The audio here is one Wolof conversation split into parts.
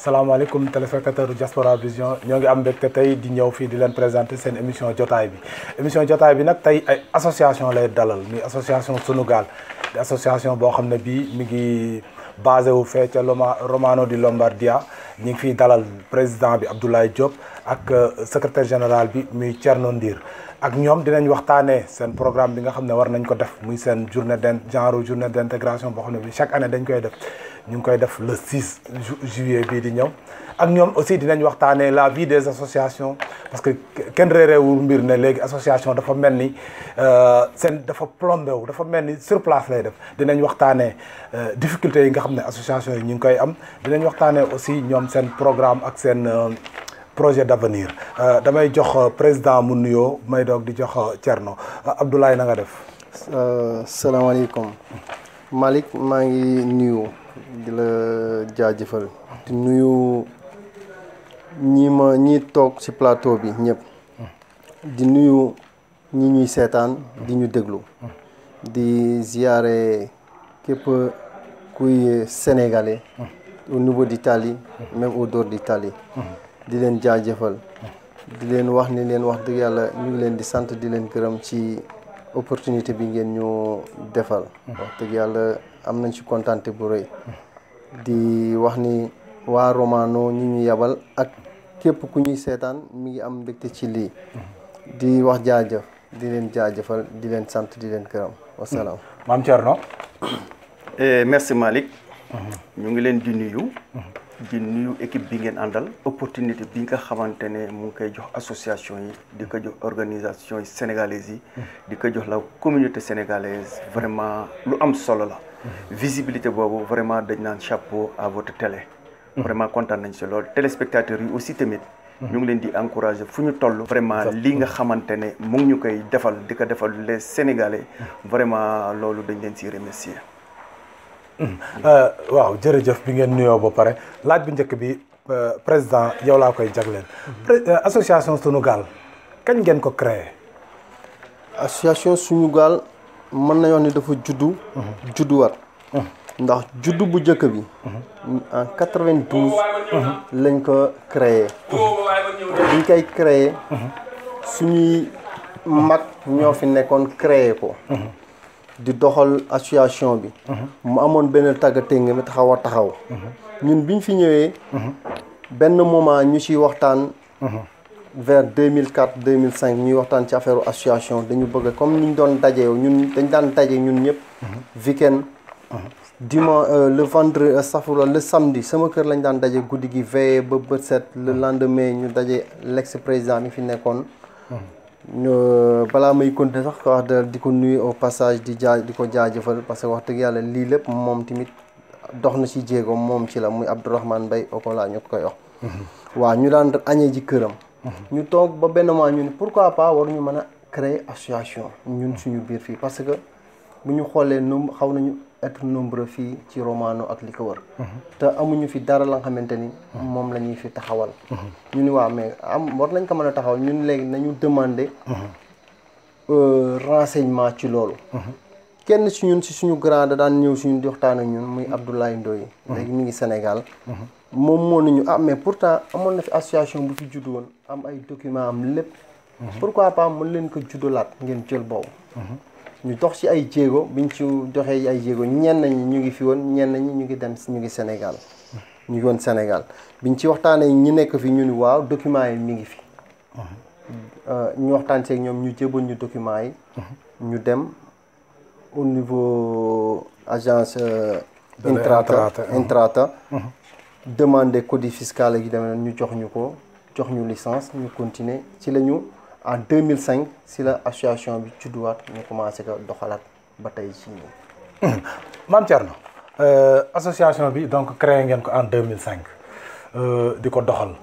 salaamaaleykum téléspectateur Diaspora Vision ñoo ngi am mbégte tey di ñëw fii di leen présenter seen émission jotaay bi nag tey ay association lay dalal muy association Sunugal di association boo xam ne bii mi ngi basé wu fee ca Romano di Lombardia ñu ngi fiy dalal président bi Abdoulaye Diop ak secrétaire général bi muy Thierno Ndir ak ñoom dinañ waxtaanee seen programme bi nga xam ne war nañ ko def muy seen journée d'intégration boo xam ne bi chaque année dañ koy def ñu ngi koy def le 6 juillet bii di ñëw ak ñoom aussi dinañ waxtaanee la vie des associations parce que kenn réeréewul mbir ne léegi association dafa mel ni dafa plombé wu dafa mel ni sur place lay def dinañ waxtaanee difficultés yi nga xam ne association yi ñu ngi koy am dinañ waxtaanee aussi ñoom seen programme ak seen projet d'avenir damay jox président mu nuyoo may doog di jox Thierno Abdoulaye na nga def. salaamaaleykum Malick maa ngi nuyu di la jaajëfal di nuyu ñi toog ci plateau bi ñëpp di nuyu ñi ñuy seetaan di ñu déglu di ziyaare képp kuy sénégalais au niveau d'Italie même au dehors d'Italie di leen jaajëfal di leen wax ni leen wax dëgg yàlla ñu ngi leen di sant di leen gërëm ci opportunité bi ngeen ñu defal wax dëgg yàlla am nañ ci kontaante bu rëy di wax ni waa Romano ñi ñu yabal ak képp ku ñuy seetaan mi ngi am mbégte ci lii di wax jaajëf di leen jaajëfal di leen sant di leen gërëm wasalaam. Maam Thierno. merci Malick. ñu ngi leen di nuyu équipe bi ngeen àndal opportunité bi nga xamante ne mu ngi koy jox association yi di ko jox organisation yi sénégalaises yi di ko jox la communauté sénégalaise vraiment lu am solo la visibilité boobu vraiment dañ naan chapeau à votre télé vraiment kontaan nañ si loolu téléspectateurs yi aussi tamit ñu ngi leen di encourager fu ñu toll vraiment li nga xamante ne mu ngi ñu koy defal di ko defal les sénégalais vraiment loolu dañ leen si remercier. waaw jërëjëf bi ngeen nuyoo ba pare laaj bu njëkk bi président yow laa koy jagleel. association Sunugal kañ ngeen ko créé. association Sunugal mën nañu wax ni dafa judduwaat. ndax juddu bu njëkk bi. en 92. lañ ko créé. biñ koy créé. suñuy mag ñoo fi nekkoon créé ko. di doxal association bi mu amoon benn tàggaténg mi taxaw ñun biñ fi ñëwee benn moment ñu ci waxtaan vers 2004 2005 ñuy waxtaan ci affaire association dañu bëgg comme ni ñu doon daje ñun dañ daan daje ñun ñëpp weekend dimanche le vendredi safura le samedi sama kër lañ daan daje guddi gi veillé ba bët set le lendemain ñu daje l'ex président mi fi nekkoon balaa may continuer sax wax di ko nuyu au passage di ko jaajëfal parce que wax dëgg yàlla lii lépp moom tamit dox na ci jéego moom ci la muy Abdourahmane Mbaye Okola ñu koy wax. waaw ñu daan añee ji këram. ñu toog ba benn moment ñu ne pourquoi pas waruñu mën a créer association ñun suñu biir fii parce que bu ñu xoolee xaw nañu être nombreux fii ci Romano ak li ko wër. te amuñu fi dara la nga xamante ni moom la ñuy fi taxawal. ñu ni waaw mais war nañ ko mën a taxawal ñun léegi nañu demander renseignement ci loolu. kenn si ñun si suñu grand da daan ñëw suñu di waxtaan ak ñun muy Abdoulaye Ndoye. léegi mi ngi Sénégal. moom moo nañu mais pourtant amoon na fi association bu fi judd woon am ay documents am lépp. pourquoi pas mën leen ko juddalaat ngeen jël boobu. ñu dox ci ay jéego biñ ci doxee ay jéego ñenn ñi ñu ngi fi woon ñenn ñi ñu ngi dem ñu ngi Sénégal ñu ngi woon Sénégal biñ ci waxtaanee ñi nekk fi ñu ni waaw documents yi mi ngi fi. ñu waxtaan seeg ñoom ñu jébal ñu documents yi. ñu dem au niveau agence Intrata demander code fiscal yi demee ñu jox ñu licence ñu continuer ci la ñu. en 2005 si la association bi judduwaat ñu commencé ko doxalaat ba tey ci ñun. Mame Thierno association bi donc créé ngeen ko en 2005 di ko doxal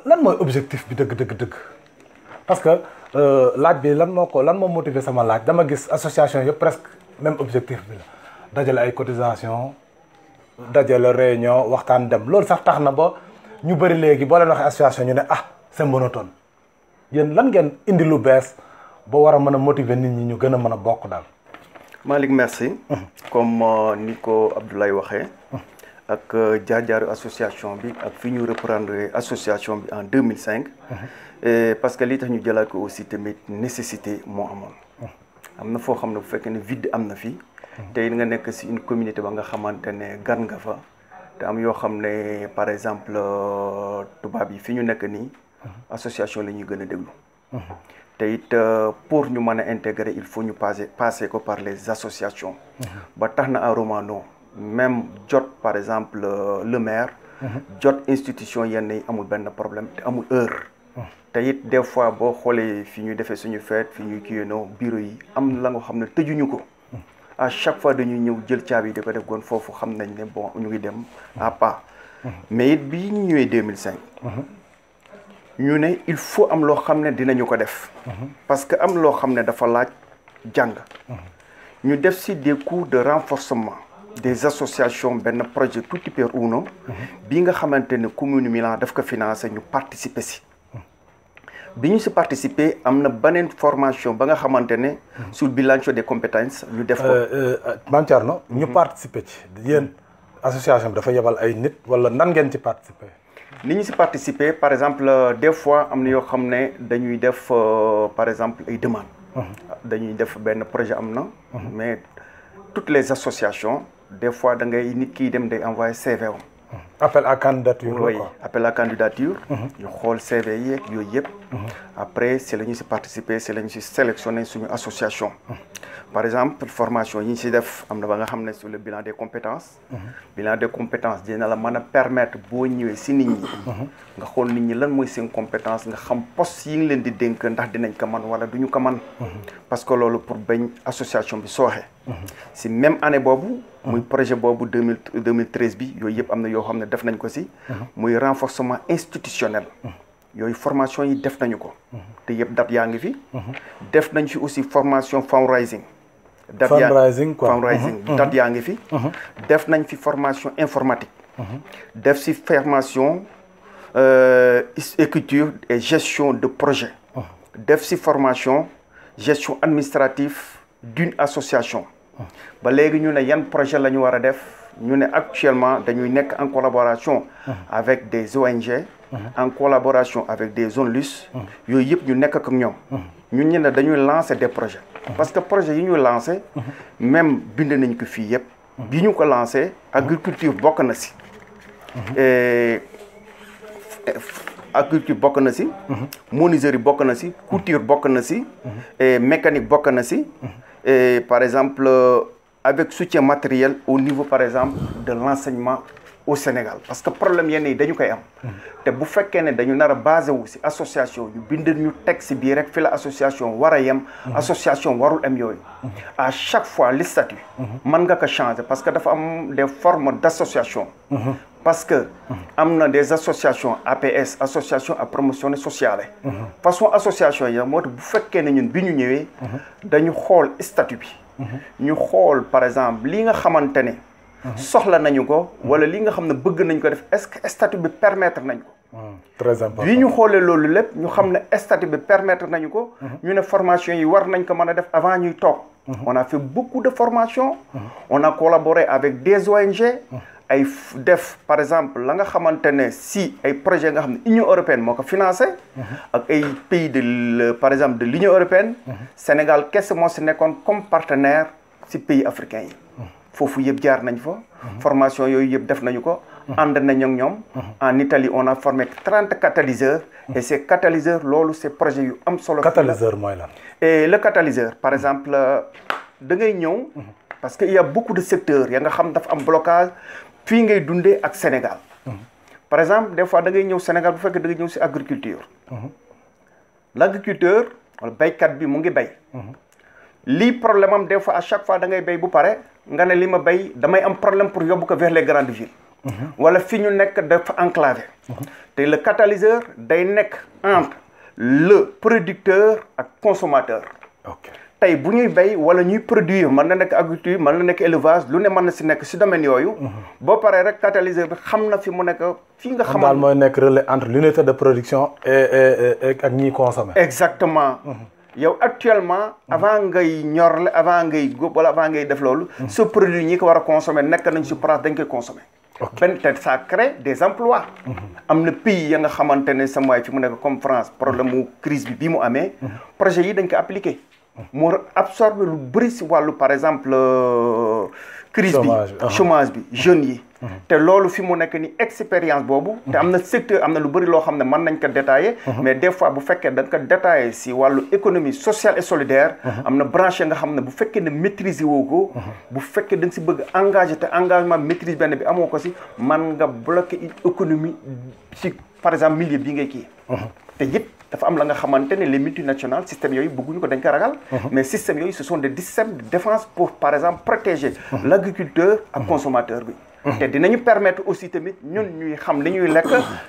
lan mooy objectif bi dëgg parce que laaj bi lan moo motiver sama laaj dama gis association yëpp presque même objectif bi la dajale ay cotisation dajale réunion waxtaan dem loolu sax tax na ba ñu bëri léegi boo leen waxee association ñu ne c'est monotone. yéen lan ngeen indi lu bees ba war a mën a motiver nit ñi ñu gën a mën a bokk daal. Malick merci. comme ni ko Abdoulaye waxee. ak jaar-jaaru association bi ak fi ñu reprendre association bi en 2005. Parce que li tax ñu jëlaat ko aussi tamit nécessité moo amoon. am na foo xam ne bu fekkee ne vide am na fi. tey nga nekk si une communauté ba nga xamante ne gan nga fa. te am yoo xam ne par exemple tubaab yi fi ñu nekk nii. association la ñuy gën a déglu. te it pour ñu mën a intégrer il faut ñu passer ko par les associations. ba tax na à Romano même jot par exemple le maire. jot institution yenn yi amul benn problème te amul heure. te it des fois boo xoolee fi ñu defee suñu fête fi ñuy kiiwénoo bureau yi am na la nga xam ne tëjuñu ko. à chaque fois dañuy ñëw jël caabi yi di ko def goon foofu xam nañ ne bon ñu ngi dem à pas. mais it bi ñu ñëwee 2005. ñu ne il faut am loo xam ne dinañu ko def. parce que am loo xam ne dafa laaj jàng. ñu def si des cours de renforcement des associations benn projet Tutti per Uno. bi nga xamante ne commune Milan daf ko financé ñu participer si. bi ñu si participer am na beneen formation ba nga xamante ne. sul bilancio des compétences ñu def ko. Mame Thierno ñu participer ci yéen association bi dafa yebal ay nit wala nan ngeen ci participer. ni ñu si participer par exemple des fois am na yoo xam ne dañuy def par exemple ay demandes. dañuy def benn projet am na. mais toutes les associations des fois da ngay nit kiy dem day envoyer CV am. appel à candidature. oui appel à candidature. ñu xool CV yeeg yooyu yëpp. après c'est la ñu si participer c'est la ñu si sélectionner suñu association. par exemple formation yi ñu si def am na ba nga xam ne sur le bilan des compétences. bilan des compétences dina la mën a permettre boo ñëwee si nit ñi. nga xool nit ñi lan mooy seen compétence nga xam poste yi ngi leen di dénk ndax dinañ ko man wala duñu ko man parce que loolu pour bañ association bi sooxe. si même année boobu. muy projet boobu 2013 bi yooyu yëpp am na yoo xam ne def nañ ko si. muy renforcement institutionnel. yooyu formation yi def nañu ko. te yëpp date yaa ngi fi. def nañ fi aussi formation fundraising. fundraising quoi fundraising date yaa ngi fi. def nañ fi formation informatique. def si formation écriture et gestion de projet. def si formation gestion administrative d'une association. ba léegi ñu ne yan projet la ñu war a def ñu ne actuellement dañuy nekk en collaboration avec des ONG. en collaboration avec des zones LUS. yooyu yëpp ñu nekk ak ñoom. ñu ne dañuy lancer des projets. parce que projet yi ñuy lancer. même bind nañ ko fii yëpp. bi ñu ko lancer agriculture bokk na si. agriculture bokk na si. menuiserie bokk na si. couture bokk na si. mécanique bokk na si. Et par exemple avec soutien matériel au niveau par exemple de l'enseignement au Sénégal parce que problème yenn yi dañu koy am. te bu fekkee ne dañu nar a basé wu si association ñu bind ñu teg si biir rek fi la association war a yem. association warul am yooyu. à chaque fois les statuts. mën nga ko changer parce que dafa am des formes d'association. parce que am na des associations APS association à promotion sociale. façon association yi moo tax bu fekkee ne ñun bi ñu ñëwee. dañu xool statut bi. ñu xool par exemple li nga xamante ne. soxla nañu ko wala li nga xam ne bëgg nañ ko def est-ce que statut bi permettre nañ ko. très important bi ñu xoolee loolu lépp ñu xam ne statut bi permettre nañu ko. ñu ne formation yi war nañ ko mën a def avant ñuy toog. on a fait beaucoup de formations. on a collaboré avec des ONG. ay def par exemple la nga xamante ne si ay projet nga xam ne Union européenne moo ko financé. ak ay pays de par exemple de l'Union européenne. Sénégal kese moo si nekkoon comme partenaire si pays africains yi. foofu yëpp jaar nañ fa. formation yooyu yëpp def nañu ko. ànd nañ ak ñoom. en Italie on a formé 30 catalyseurs. et ces catalyseurs loolu c'est projet yu am solo. catalyseur mooy lan. et le catalyseur par exemple da ngay ñëw. parce que il y a beaucoup de secteurs ya nga xam dafa am blocage fii ngay dundee ak Sénégal. par exemple des fois da ngay ñëw Sénégal bu fekkee da ngay ñëw si agriculture. l'agriculteur wala baykat bi mu ngi bay. lii problème am des fois à chaque fois da ngay bay bu pare nga ne li ma bay damay am problème pour yóbbu ko vers les grandes villes. wala fi ñu nekk dafa enclavé. te le catalyseur day nekk entre le producteur ak consommateur. tey bu ñuy bay wala ñuy produire mën na nekk agriculture mën na nekk élevage lu ne mën na si nekk si domaine yooyu. boo paree rek catalyseur bi xam na fi mu nekk fii nga. xamal daal mooy nekk relais entre l'unité de production et ak ñiy consommer. exactement. yow actuellement avant ngay ñorle avant ngay góob wala avant ngay def loolu. ce produit ñi ko war a consommer nekk nañ si place dañ koy consommer. ça crée des emplois. am na pays ya nga xamante ne sama waay fi mu nekk comme France problème mu crise bi mu amee. projet yi dañ ko appliqué. moo absorber lu bëri si wàllu par exemple crise bi chômage bi jeunes yi. te loolu fi mu nekk ni expérience boobu. te am na secteur am na lu bëri loo xam ne mën nañ ko détailler. mais des fois bu fekkee da nga ko détailler si wàllu économie sociale et solidaire. am na branche nga xam ne bu fekkee ne maîtriser woo ko. bu fekkee da nga si bëgg engagé te engagement maîtrise benn bi amoo ko si man nga bloquer une économie si par exemple milieu bii ngay kii. te it dafa am la nga xamante ne les multinationales système yooyu bëgguñu ko dañ ko ragal. mais système yooyu ce sont des systèmes de défense pour par exemple protéger l'agriculteur ak consommateur bi. te dinañu permettre aussi tamit ñun ñuy xam li ñuy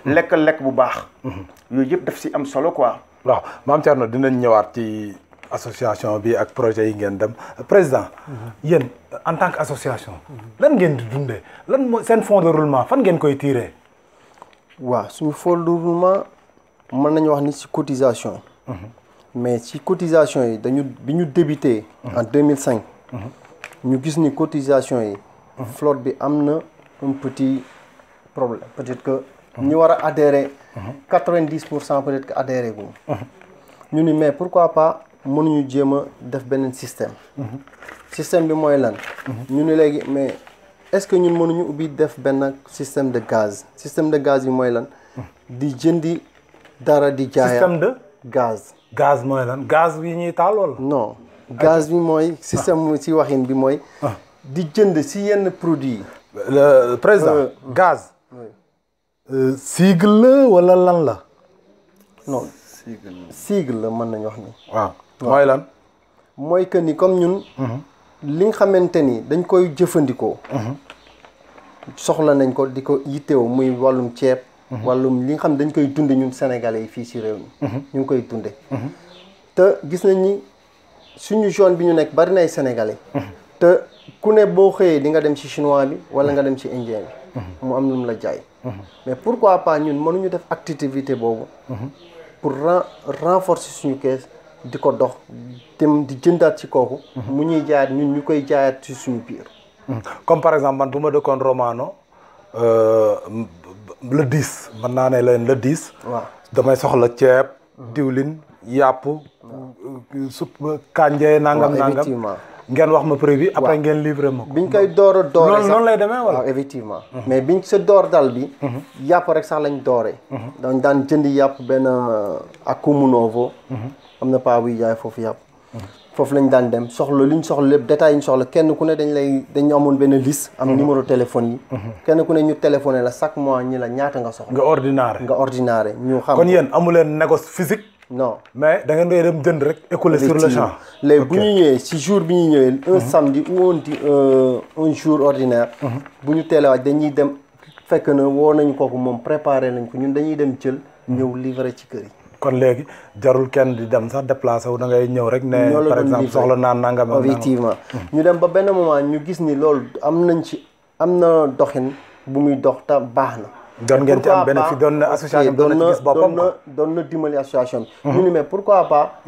lekk bu baax. yooyu yëpp daf si am solo quoi. waaw Mame Thierno dinañ ñëwaat ci association bi ak projet yi ngeen dem président. yéen en tant que association. lan ngeen di dundee lan mooy seen fonds de roulement fan ngeen koy tiiree. waaw suñu fonds de roulement mën nañu wax ni ci cotisation yi. mais ci cotisation yi bi ñu débuté. en 2005. ñu gis ni cotisation yi. flotte bi am na un petit problème peut-être que ñu war a adhérer 90% peut-être que adhéré guñu ñu ni mais pourquoi pas mënuñu jéem a def beneen système bi mooy lan ñu ni léegi mais est-ce que ñun mënuñu ubbi def benn système de gaz yi mooy lan di jëndi dara di jaaya système de gaz mooy lan gaz bi ñuy taal wala non gaz bi mooy système ci waxin bi mooy di jënd si yenn produits yi. le président gaz. sigle la wala lan la. non sigle la mën nañu wax ni. waaw mooy lan. mooy que ni comme ñun. li nga xamante ni dañ koy jëfandikoo. soxla nañ ko di ko yittewoo muy wàllum ceeb. wàllum li nga xam dañ koy dunde ñun sénégalais yi fii ci réew mi. ñu ngi koy dunde te gis nañ ni suñu zone bi ñu nekk bari na ay sénégalais. te ku ne boo xëyee di nga dem ci chinois bi wala nga dem ci indien bi. mu am lu mu la jaay. mais pourquoi pas ñun mënuñu def activité boobu. pour renforcer suñu kees di ko dox dem di jëndaat ci kooku. mu ñuy jaayaat ñun ñu koy jaayaat ci suñu biir. comme par exemple man bu ma dëkkoon Romano le 10 mën naa ne leen le 10. waaw damay soxla ceeb. diwlin yàpp. supp kànja nangam nangam. effectivement. ngeen wax ma prix bi après ngeen livré ma ko. biñ koy door a dooree sax noonu lay demee wala. waaw effectivement. mais biñ sa door dal bi. yàpp rek sax lañ dooree. dañ daan jëndi yàpp benn ak Kumunovo. am na paa buy jaay foofu yàpp. foofu lañ daan dem soxla liñ soxla lépp détails yi ñu soxla kenn ku ne dañu amoon benn liste. am numéro téléphone yi. kenn ku ne ñu téléphoné la chaque mois ñi la ñaata nga soxla. nga ordinaire ñu xam. kon yéen amu leen négoce physique. non mais da ngeen koy dem jënd rek écoulé sur le champ. léegi bu ñu ñëwee si jour bi ñu ñëwee un samedi ou un jour ordinaire. bu ñu teelee waaj dañuy dem fekk na woo nañu kooku moom préparé nañ ko ñun dañuy dem jël ñëw livré ci kër yi. kon léegi jarul kenn di dem sax déplacé wu da ngay ñëw rek ne par exemple soxla naan nangam. effectivement ñu dem ba benn moment ñu gis ni loolu am na doxin bu muy dox te baax na. doon ngeen ci am bénéfice doon na association doon na ci gis boppam doon na dimbali association bi. ñu ni mais pourquoi pas.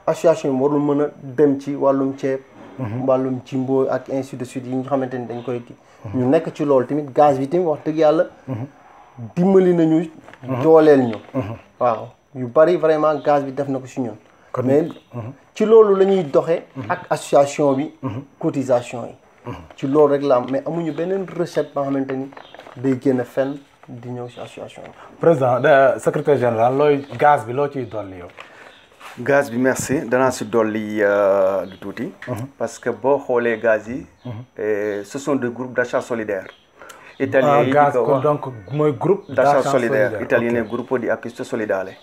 association bi warul mën a dem ci wàllum ceeb. wàllum jimbo ak ainsi de suite yi nga xamante ni dañ koy. ñu nekk ci loolu tamit gaz bi tamit wax dëgg yàlla. dimbali nañu. dooleel ñu. waaw yu bari vraiment gaz bi def na ko si ñun. mais ci loolu la ñuy doxee. ak association bi. cotisation yi. ci loolu rek la am mais amuñu beneen recette ba nga xamante ni day génn fenn. di ñëw ci association bi. président secrétaire général looy gaz bi loo ciy dolli yow. gaz bi merci danaa si dolli du tuuti. parce que boo xoolee gaz yi. ce sont des groupes d'achat solidaire. italien yi gaz kon donc mooy groupe d'achat solidaire italien ne gruppo di acquisto solidale.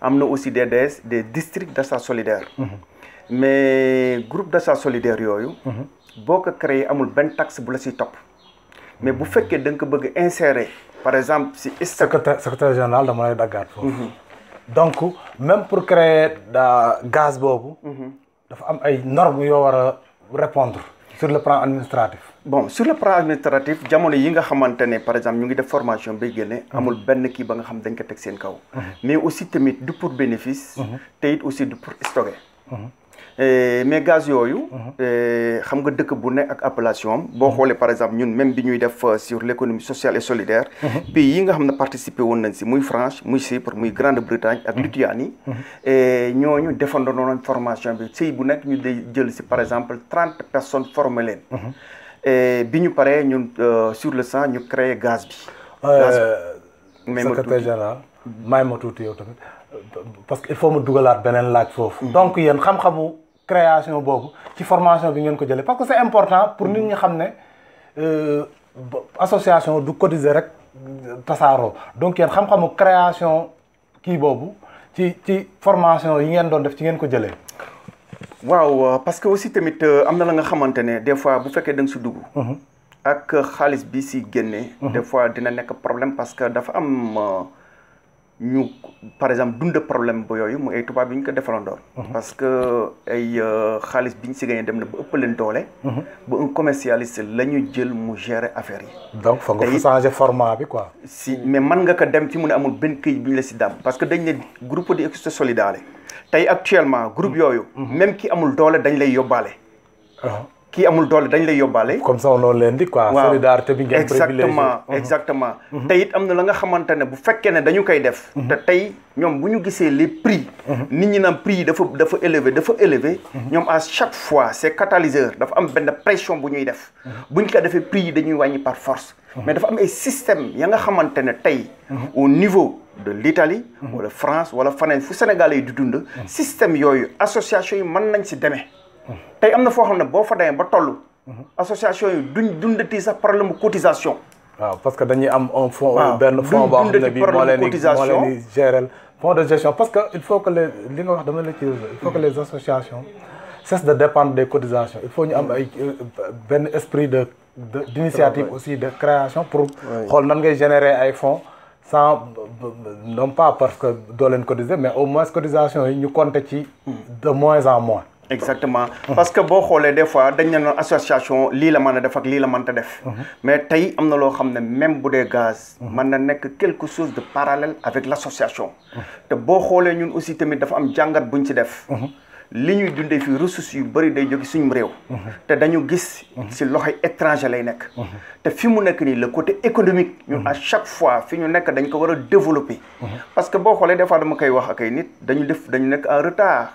am na aussi des districts d'achat solidaire. mais groupe d'achat solidaire yooyu. boo ko créé amul benn taxe bu la siy topp. mais bu fekkee da nga ko bëgg insérer. par exemple si secrétaire général dama lay daggaat foofu. donc même pour créer gaz boobu. dafa am ay normes yoo war a répondre sur le plan administratif. bon sur le plan administratif jamono yi nga xamante ne par exemple ñu ngi def formation bay génne. amul benn kii ba nga xam dañ ko teg seen kaw. mais aussi tamit du pour bénéfice. te it aussi du pour stocker. mais gaz yooyu xam nga dëkk bu ne ak appellation am boo xoolee par exemple ñun même bi ñuy def sur l'économie sociale et solidaire pays yi nga xam ne participé woon nañ si muy France muy Chypre muy Grande-Bretagne ak Lituanie ñooñu defandoo nañ formation bi sëy bu nekk ñu day jël si par exemple 30 personnes formé leen bi ñu paree ñun sur le sang ñu créé gaz bi secrétaire général may ma tuuti yow tamit parce que il faut mu dugalaat beneen laaj foofu donc yéen xam-xamu création boobu ci formation bi ngeen ko jëlee parce que c'est important pour nit ñi xam ne association du cotiser rek tasaaroo donc yéen xam-xamu création kii boobu ci formation yi ngeen doon def ci ngeen ko jëlee. waaw parce que aussi tamit am na la nga xamante ne des fois bu fekkee da nga si dugg. ak xaalis bi si génnee. des fois dina nekk problème parce que dafa am ñu par exemple dund problème ba yooyu mu ay tubaab yi ñu ko defalandoor parce que ay xaalis bi ñu si gagné dem na ba ëpp leen doole. ba un commercialiste la ñu jël mu gérer affaire yi. donc foog nga changer format bi quoi. si mais mën nga ko dem fi mu ne amul benn këyit bi ñu la si dam parce que dañ ne groupe de écoute solidaire tey actuellement groupe yooyu. même ki amul doole dañ lay yóbbaale. kii amul doole dañ lay yóbbaale. comme ça noonu leen di quoi. solidarité bi ngeen privilégié exactement. te it am na la nga xamante ne bu fekkee ne dañu koy def. te tey ñoom bu ñu gisee les prix. nit ñi naan prix yi dafa élevé. ñoom à chaque fois c'est catalyseur dafa am benn pression bu ñuy def. bu ñu ko defee prix yi dañuy wàññi par force. mais dafa am ay système ya nga xamante ne tey. au niveau de l'Italie. wala France wala faneen fu Sénégalais yi di dund. système yooyu association yi mën nañ si demee. tey am na foo xam ne boo fa demee ba toll. association yi duñ dundati sax problème cotisation. waaw parce que dañuy am un fonds. benn fonds boo xam ne bii moo leen di gérer fonds de gestion parce que il faut que li nga wax dama la ci il faut que les associations cessent de dépendre des cotisations il faut ñu am ay benn esprit d'initiative aussi de création pour xool nan ngay générer ay fonds sans non pas parce que doo leen cotiser mais au moins cotisation yi ñu compter ci de moins en moins. exactement parce que boo xoolee des fois dañ ne association lii la mën a def ak lii la mënta def. mais tey am na loo xam ne même bu dee gaz. mën na nekk quelque chose de parallèle avec l'association. te boo xoolee ñun aussi tamit dafa am jàngat buñ ci def. li ñuy dundee fii ressources yu bëri day jóge suñu réew. te dañu gis si loxoy étranger lay nekk. te fi mu nekk nii le côté économique. ñun à chaque fois fi ñu nekk dañ ko war a développer. parce que boo xoolee des fois dama koy wax ak ay nit dañu nekk en retard.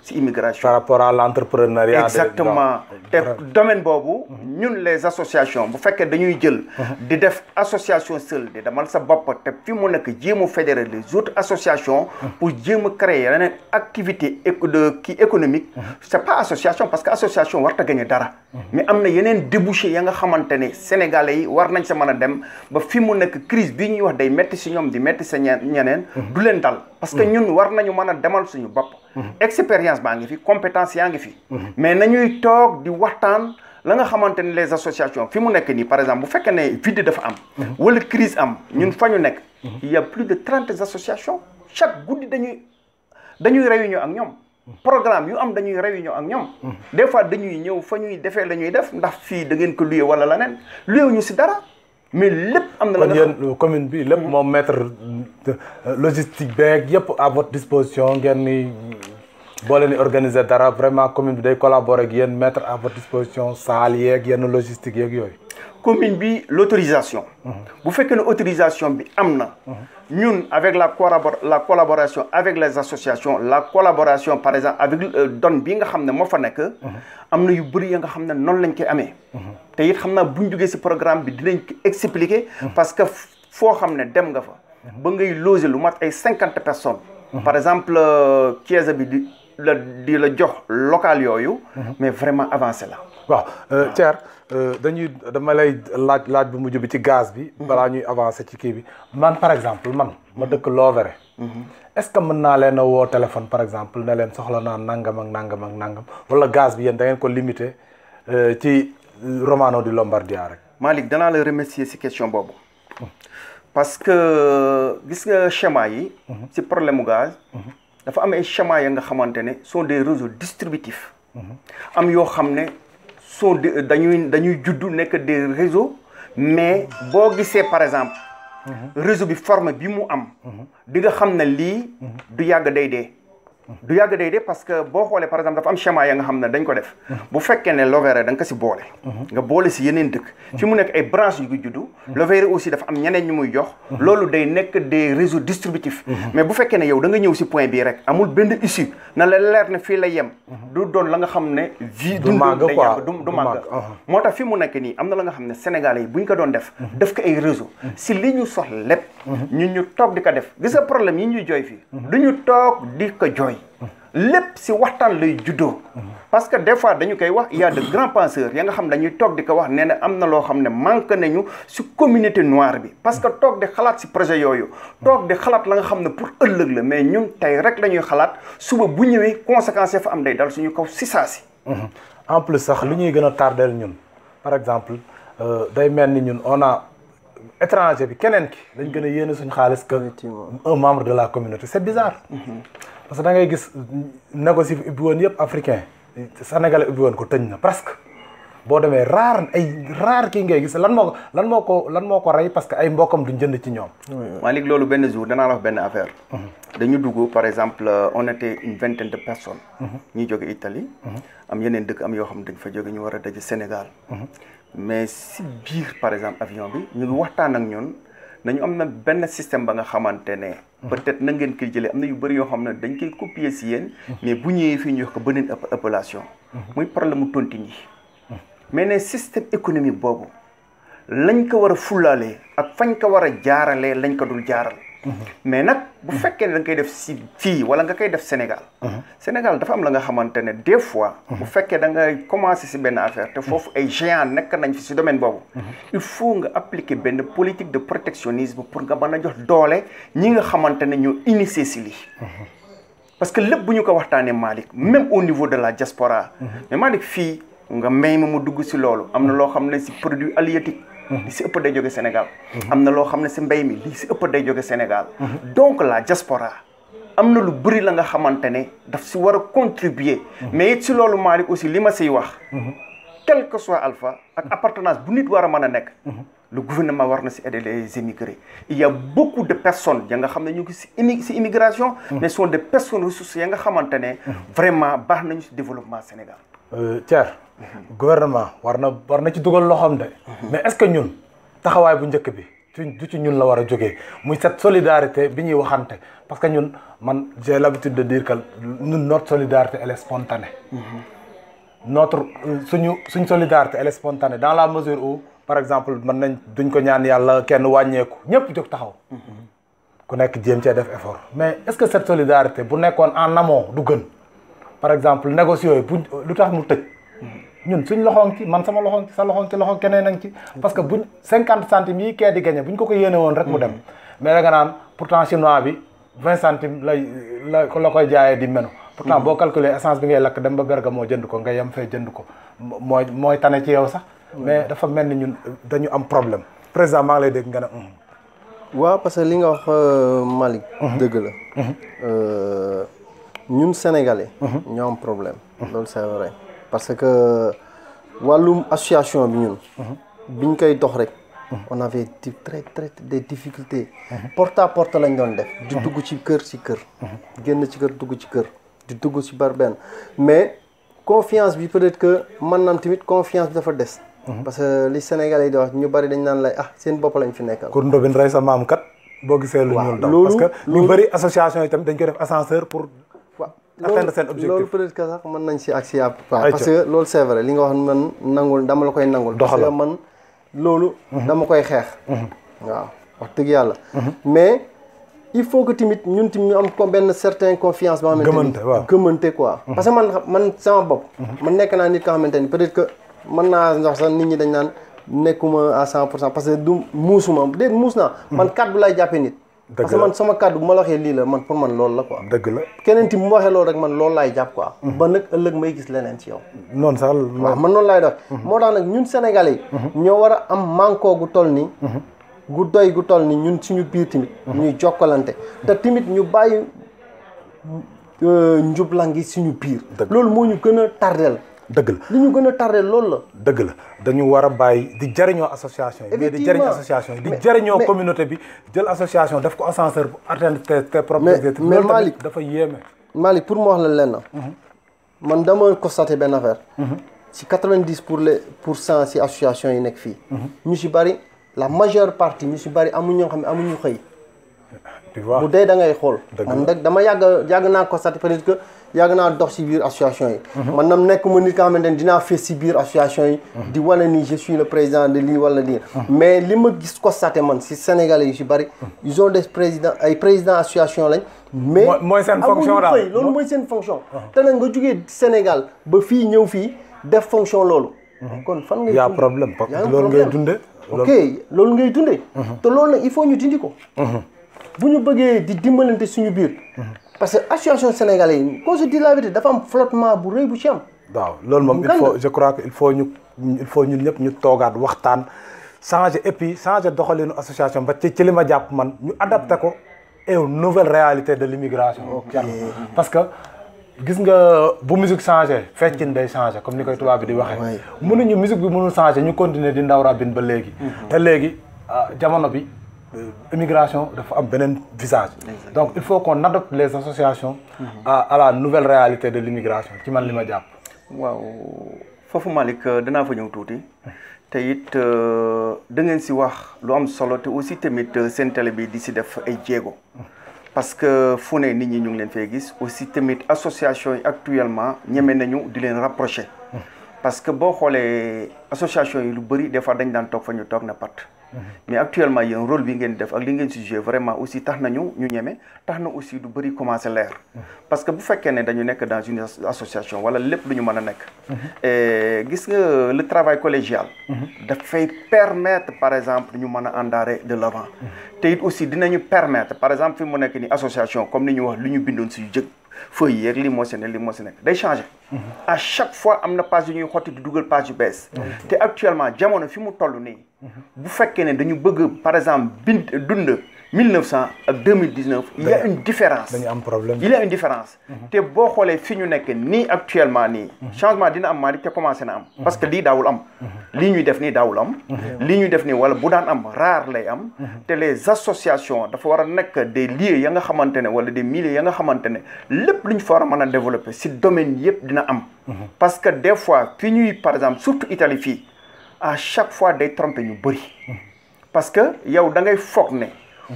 si immigration par rapport à l'entrepreneuriat. exactement te domaine boobu. ñun les associations bu fekkee dañuy jël. di def association seule di demal sa bopp te fi mu nekk jéem a fédérer les autres associations. pour jéem a créer yeneen activité économique. c'est pas association parce que association warta gagner dara. mais am na yeneen débouché ya nga xamante ne sénégalais yi war nañ sa mën a dem ba fi mu nekk crise bii ñuy wax day metti si ñoom di metti sa ñeneen. du leen dal parce que ñun war nañu mën a demal suñu bopp. expérience baa ngi fi compétence yaa ngi fi. mais nañuy toog di waxtaan la nga xamante ne les associations fi mu nekk nii par exemple bu fekkee ne vide dafa am. wala crise am ñun fa ñu nekk. il y a plus de 30 associations chaque guddi dañuy réunion ak ñoom. programme yu am dañuy réunion ak ñoom. des fois dañuy ñëw fa ñuy defee la ñuy def ndax fii da ngeen ko luye wala leneen luye ñu si dara. mais lépp am na la nga xam kon yéen commune bi lépp moom mettre logistique beeg yëpp à votre disposition ngeen ni boo leen di organiser dara vraiment commune bi day collaborer ak yéen mettre à votre disposition salle yeeg yenn logistique yeeg yooyu. commune bi l'autorisation. bu fekkee ne autorisation bi am na. ñun avec la collaboration avec les associations la collaboration par exemple avec donne bi nga xam ne moo fa nekk. am na yu bëri ya nga xam ne noonu lañ koy amee. te it xam naa buñ jógee ci programme bi dinañ ko expliquer. parce que foo xam ne dem nga fa. ba ngay loger lu mat ay 50 personnes. par exemple Chiesa bi di la jox local yooyu. mais vraiment avancé la. waaw Thier dama lay laaj bu mujj bi ci gaz bi. balaa ñuy avancer ci kii bi man par exemple ma dëkk Lovere. est-ce que mën naa leen a woo téléphone par exemple ne leen soxla naa nangam ak nangam ak nangam wala gaz bi yéen da ngeen ko limité ci Romano di Lombardia rek. Malick danaa la remercier ci question boobu. parce que gis nga schéma yi. ci problème mu gaz. dafa am ay schéma ya nga xamante ne sont des réseaux distributifs. am yoo xam ne sont dañuy juddu nekk des réseaux mais boo gisee par exemple. réseau bi forme bi mu am. di nga xam ne lii du yàgg day dee. du yàgg day de parce que boo xoolee par exemple dafa am schéma ya nga xam ne dañ ko def bu fekkee ne Lovéré da nga ko si boole nga boole si yeneen dëkk fi mu nekk ay branches yu ko juddu Lovéré aussi dafa am ñeneen ñu muy jox loolu day nekk des réseaux distributifs mais bu fekkee ne yow da nga ñëw si point bii rek amul benn issue na la leer ne fii la yem du doon la nga xam ne vie du màgg moo tax fi mu nekk nii am na la nga xam ne Sénégalais yi bu ñu ko doon def ko ay réseau si li ñu soxla lépp ñun ñu toog di ko def gis nga problème yi ñuy jooy fii du ñu toog di ko jooy lépp si waxtaan lay juddoo parce que des fois dañu koy wax il y a de grands penseurs ya nga xam dañuy toog di ko wax nee na am na loo xam ne manque nañu si communauté noire bi parce que toog di xalaat si projet yooyu toog di xalaat la nga xam ne pour ëllëg la mais ñun tey rek la ñuy xalaat suba bu ñëwee conséquences ya fa am day dal suñu kaw si saa si en plus sax li ñuy gën a tardeel ñun par exemple day mel ni ñun on a étranger bi keneen ki dañ gën a yéene suñu xaalis que un membre de la communauté c'est bizarre parce que da ngay gis négocier ubbi woon yëpp africain sénégalais ubbi woon ko tëj na presque boo demee rare kii ngay gis lan moo ko rey parce que ay mbokkam duñ jënd ci ñoom Malick loolu benn jour danaa la wax benn affaire dañu dugg par exemple on était une vingtaine de personnes ñuy jóge Italie am yeneen dëkk am yoo xam ne dañ fa jóge ñu war a daje Sénégal mais si biir par exemple avion bi ñu ngi waxtaan ak ñun nañu am na benn système ba nga xamante ne peut-être na ngeen koy jëlee am na yu bëri yoo xam ne dañ koy copier si yéen mais bu ñëwee fii ñu wax ko beneen appellation muy problème mu tontine yi mais ne système économique boobu lañ ko war a fulaalee ak fañ ko war a jaaralee lañ ko dul jaaral mais nag bu fekkee ne da nga koy def si fii wala nga koy def Sénégal Sénégal dafa am la nga xamante ne des fois bu fekkee da nga commencé si benn affaire te foofu ay géants nekk nañ fi si domaine boobu il faut nga appliquer benn politique de protectionnisme pour nga mën a jox doole ñi nga xamante ne ñoo initié si lii parce que lépp bu ñu ko waxtaanee Malick même au niveau de la diaspora mais Malick fii nga mbéy ma mu dugg si loolu am na loo xam ne si produit halieutique li si ëpp day jóge Sénégal am na loo xam ne si mbéy mi li si ëpp day jóge Sénégal donc la diaspora am na lu bëri la nga xamante ne daf si war a contribuer mais it si loolu Malick aussi li ma siy wax quel que soit alpha ak appartenance bu nit war a mën a nekk le gouvernement war na si aider les immigrés il y a beaucoup de personnes ya nga xam ne ñu ngi si immigration mais sont des personnes ressources ya nga xamante ne vraiment baax nañu si développement Sénégal Thier gouvernement war na ci dugal loxoom de mais est-ce que ñun taxawaay bu njëkk bi du ci ñun la war a jógee muy cette solidarité bi ñuy waxante parce que ñun man j'ai l'habitude de dire que ñun notre solidarité elle est spontanée suñ solidarité elle est spontanée dans la mesure où par exemple mën nañ duñ ko ñaan yàlla kenn wàññeeku ñëpp jóg taxaw ku nekk jéem cee def effort mais est-ce que cette solidarité bu nekkoon en amont du gën par exemple négocier yooyu bu lu tax mu tëj ñun suñ loxoon ci man sama loxoon ci sa loxoon ci loxo keneen nañ ci parce que buñ 50 centimes yi kee di gagné buñ ko yéene woon rek mu dem mais da nga naan pourtant chinois bi 20 centimes la koy jaayee di menu pourtant boo calculer essence bi ngay lakk dem ba Bergamo jënd ko nga yem fee jënd ko mooy tane ci yow sax mais dafa mel ni ñun dañu am problème président maa ngi lay dégg nga ne waaw parce que li nga wax Malick dëgg la ñun sénégalais ñoo am problème loolu c'est vrai parce que wàllum association bi ñun biñ koy dox rek on avait très des difficultés porte à porte lañ doon def di dugg ci kër génn ci kër dugg ci kër di dugg ci bar benn mais confiance bi peut-être que man naam tamit confiance bi dafa des parce que li sénégalais yi di wax ñu bari dañ naan lay seen bopp lañ fi nekkal kur ndobin rey sa maam kat boo gisee lu ñuul daw parce que ñu bari association yi tamit dañ koy def ascenseur pour atteindre seen objectif loolu peut-être que sax mën nañ si accès à parce que loolu c'est vrai li nga wax man nangul dama la koy nangul parce que man loolu dama koy xeex waaw wax dëgg yàlla mais il faut que tamit ñun tamit ñu am comme benn certain confiance ba xamante ni gëmante quoi parce que man sama bopp man nekk naa nit ko xamante ni peut-être que mën naa wax sax nit ñi dañ naan nekkuma à 100% parce que du muusuma déet muus naa man kàddu lay jàppee nit parce que man sama kàddu bu ma la waxee lii la man pour man loolu la quoi dëgg la keneen ti bu ma waxee loolu rek man loolu laay jàpp quoi ba nag ëllëg may gis leneen ci yow noonu sax waaw man noonu laay def moo tax nag ñun sénégalais yi ñoo war a am manko gu toll nii gu doy gu toll nii ñun suñu biir tamit ñuy jokkalante te tamit ñu bàyyi njublangi suñu biir loolu moo ñu gën a tardeel dëgg la li ñu gën a tardeel loolu la dëgg la dañu war a bàyyi di jëriñoo association yi mais di jëriñ association yi di jëriñoo communauté bi jël association daf ko ascenseur pour atteindre tes propres objectifs mais Malick dafa yéeme Malick pour moi wax la lenn. man dama constaté benn affaire. ci 90% ci association yi nekk fii. ñu ci bari la majeure partie ñu ci bari amuñu ñoo xam ne amuñu xëy. tu vois bu dee da ngay xool. man nag dama yàgg naa constaté peut-être que yàgg naa dox ci biir association yi. man nam nekk ma nit nga xamante ne dinaa fees ci biir association yi. di wane ni je suis le président de lii wala lii. mais li ma gis constaté man ci Sénégalais yu ci bari ils ont des présidents ay présidents association lañ. mais mooy seen fonction daal loolu mooy seen fonction. te nag nga jógee Sénégal ba fii ñëw fii def fonction loolu. kon fan ngay. y a problème parce que loolu ngay dundee. ok loolu ngay dundee. te loolu nag il faut ñu dindi ko. bu ñu bëggee di dimbalante suñu biir. parce que association sénégalais yi qu'on se dit la vérité dafa am flottement bu rëy bu ci am. waaw loolu moom il faut je crois que il faut ñun ñëpp ñu toogaat waxtaan changer et puis changer doxalinu association ba ci li ma jàpp man ñu adapté ko et aux nouvelles réalités de l'immigration. parce que gis nga bu musique changé feccin day changé comme ni koy tubaab bi di waxee. mënuñu musique bi mënul changé ñu continuer di ndaw rabin ba léegi. te léegi jamono bi. immigration dafa am beneen visage. donc il faut qu'on adopte les associations à la nouvelle réalité de l'immigration ci man li ma jàpp. waaw foofu Malick danaa fa ñëw tuuti te it da ngeen si wax lu am solo te aussi tamit seen télé bi di si def ay jéego parce que fu ne nit ñi ñu ngi leen fay gis aussi tamit association yi actuellement ñeme nañu di leen rapprocher parce que boo xoolee association yi lu bëri des fois dañ daan toog fa ñu toog na pat mais actuellement yéen rôle bi ngeen def ak li ngeen si joué vraiment aussi tax nañu ñu ñeme tax na aussi du bëri commencé leer parce que bu fekkee ne dañu nekk dans une association wala lépp lu ñu mën a nekk gis nga le travail collégial dafay permettre par exemple ñu mën a àndaare de l'avant te it aussi dinañu permettre par exemple fi mu nekk ni association comme ni ñu wax lu ñu bindoon si jëg feuille yeeg li moo si ne li moo si nekk day changer à chaque fois am na page yu ñuy xotti di dugal page yu bees te actuellement jamono fi mu toll nii bu fekkee ne dañu bëgg par exemple dund 1900 ak 2019 il y a une différence dañu am problème il y a une différence te boo xoolee fi ñu nekk nii actuellement nii changement dina am Malick te commencé na am parce que lii daawul am lii ñuy def nii daawul am lii ñuy def nii wala bu daan am rare lay am te les associations dafa war a nekk des lieux ya nga xamante ne wala des milieux ya nga xamante ne lépp lu ñu fa war a mën a développer si domaine yëpp dina am parce que des fois fi ñuy par exemple surtout Italie fii à chaque fois day tromper ñu bëri parce que yow da ngay foog ne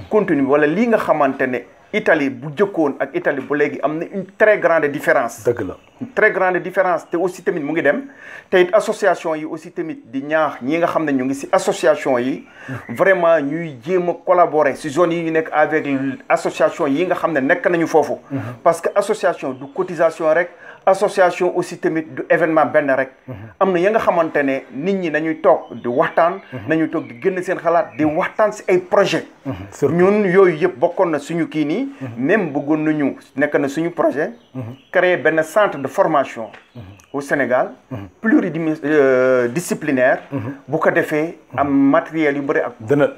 continue wala lii nga xamante ne Italie bu jëkkoon ak Italie bu léegi am na une très grande différence. dëgg la une très grande différence te aussi tamit mu ngi dem te it association yi aussi tamit di ñaax ñi nga xam ne ñu ngi ci association yi vraiment ñuy jéem a collaborer ci zone yi ñu nekk avec association yi nga xam ne nekk nañu foofu. parce que association du cotisation rek. association aussi tamit du événement benn rek am na ya nga xamante ne nit ñi nañuy toog di waxtaan nañuy toog di génn seen xalaat di waxtaan ci ay projet ñun yooyu yëpp bokkoon na suñu kii nii même bëggoon nañu nekk na suñu projet créer benn centre de formation au Sénégal pluridisciplinaire bu ko defee am matériel yu bëri ak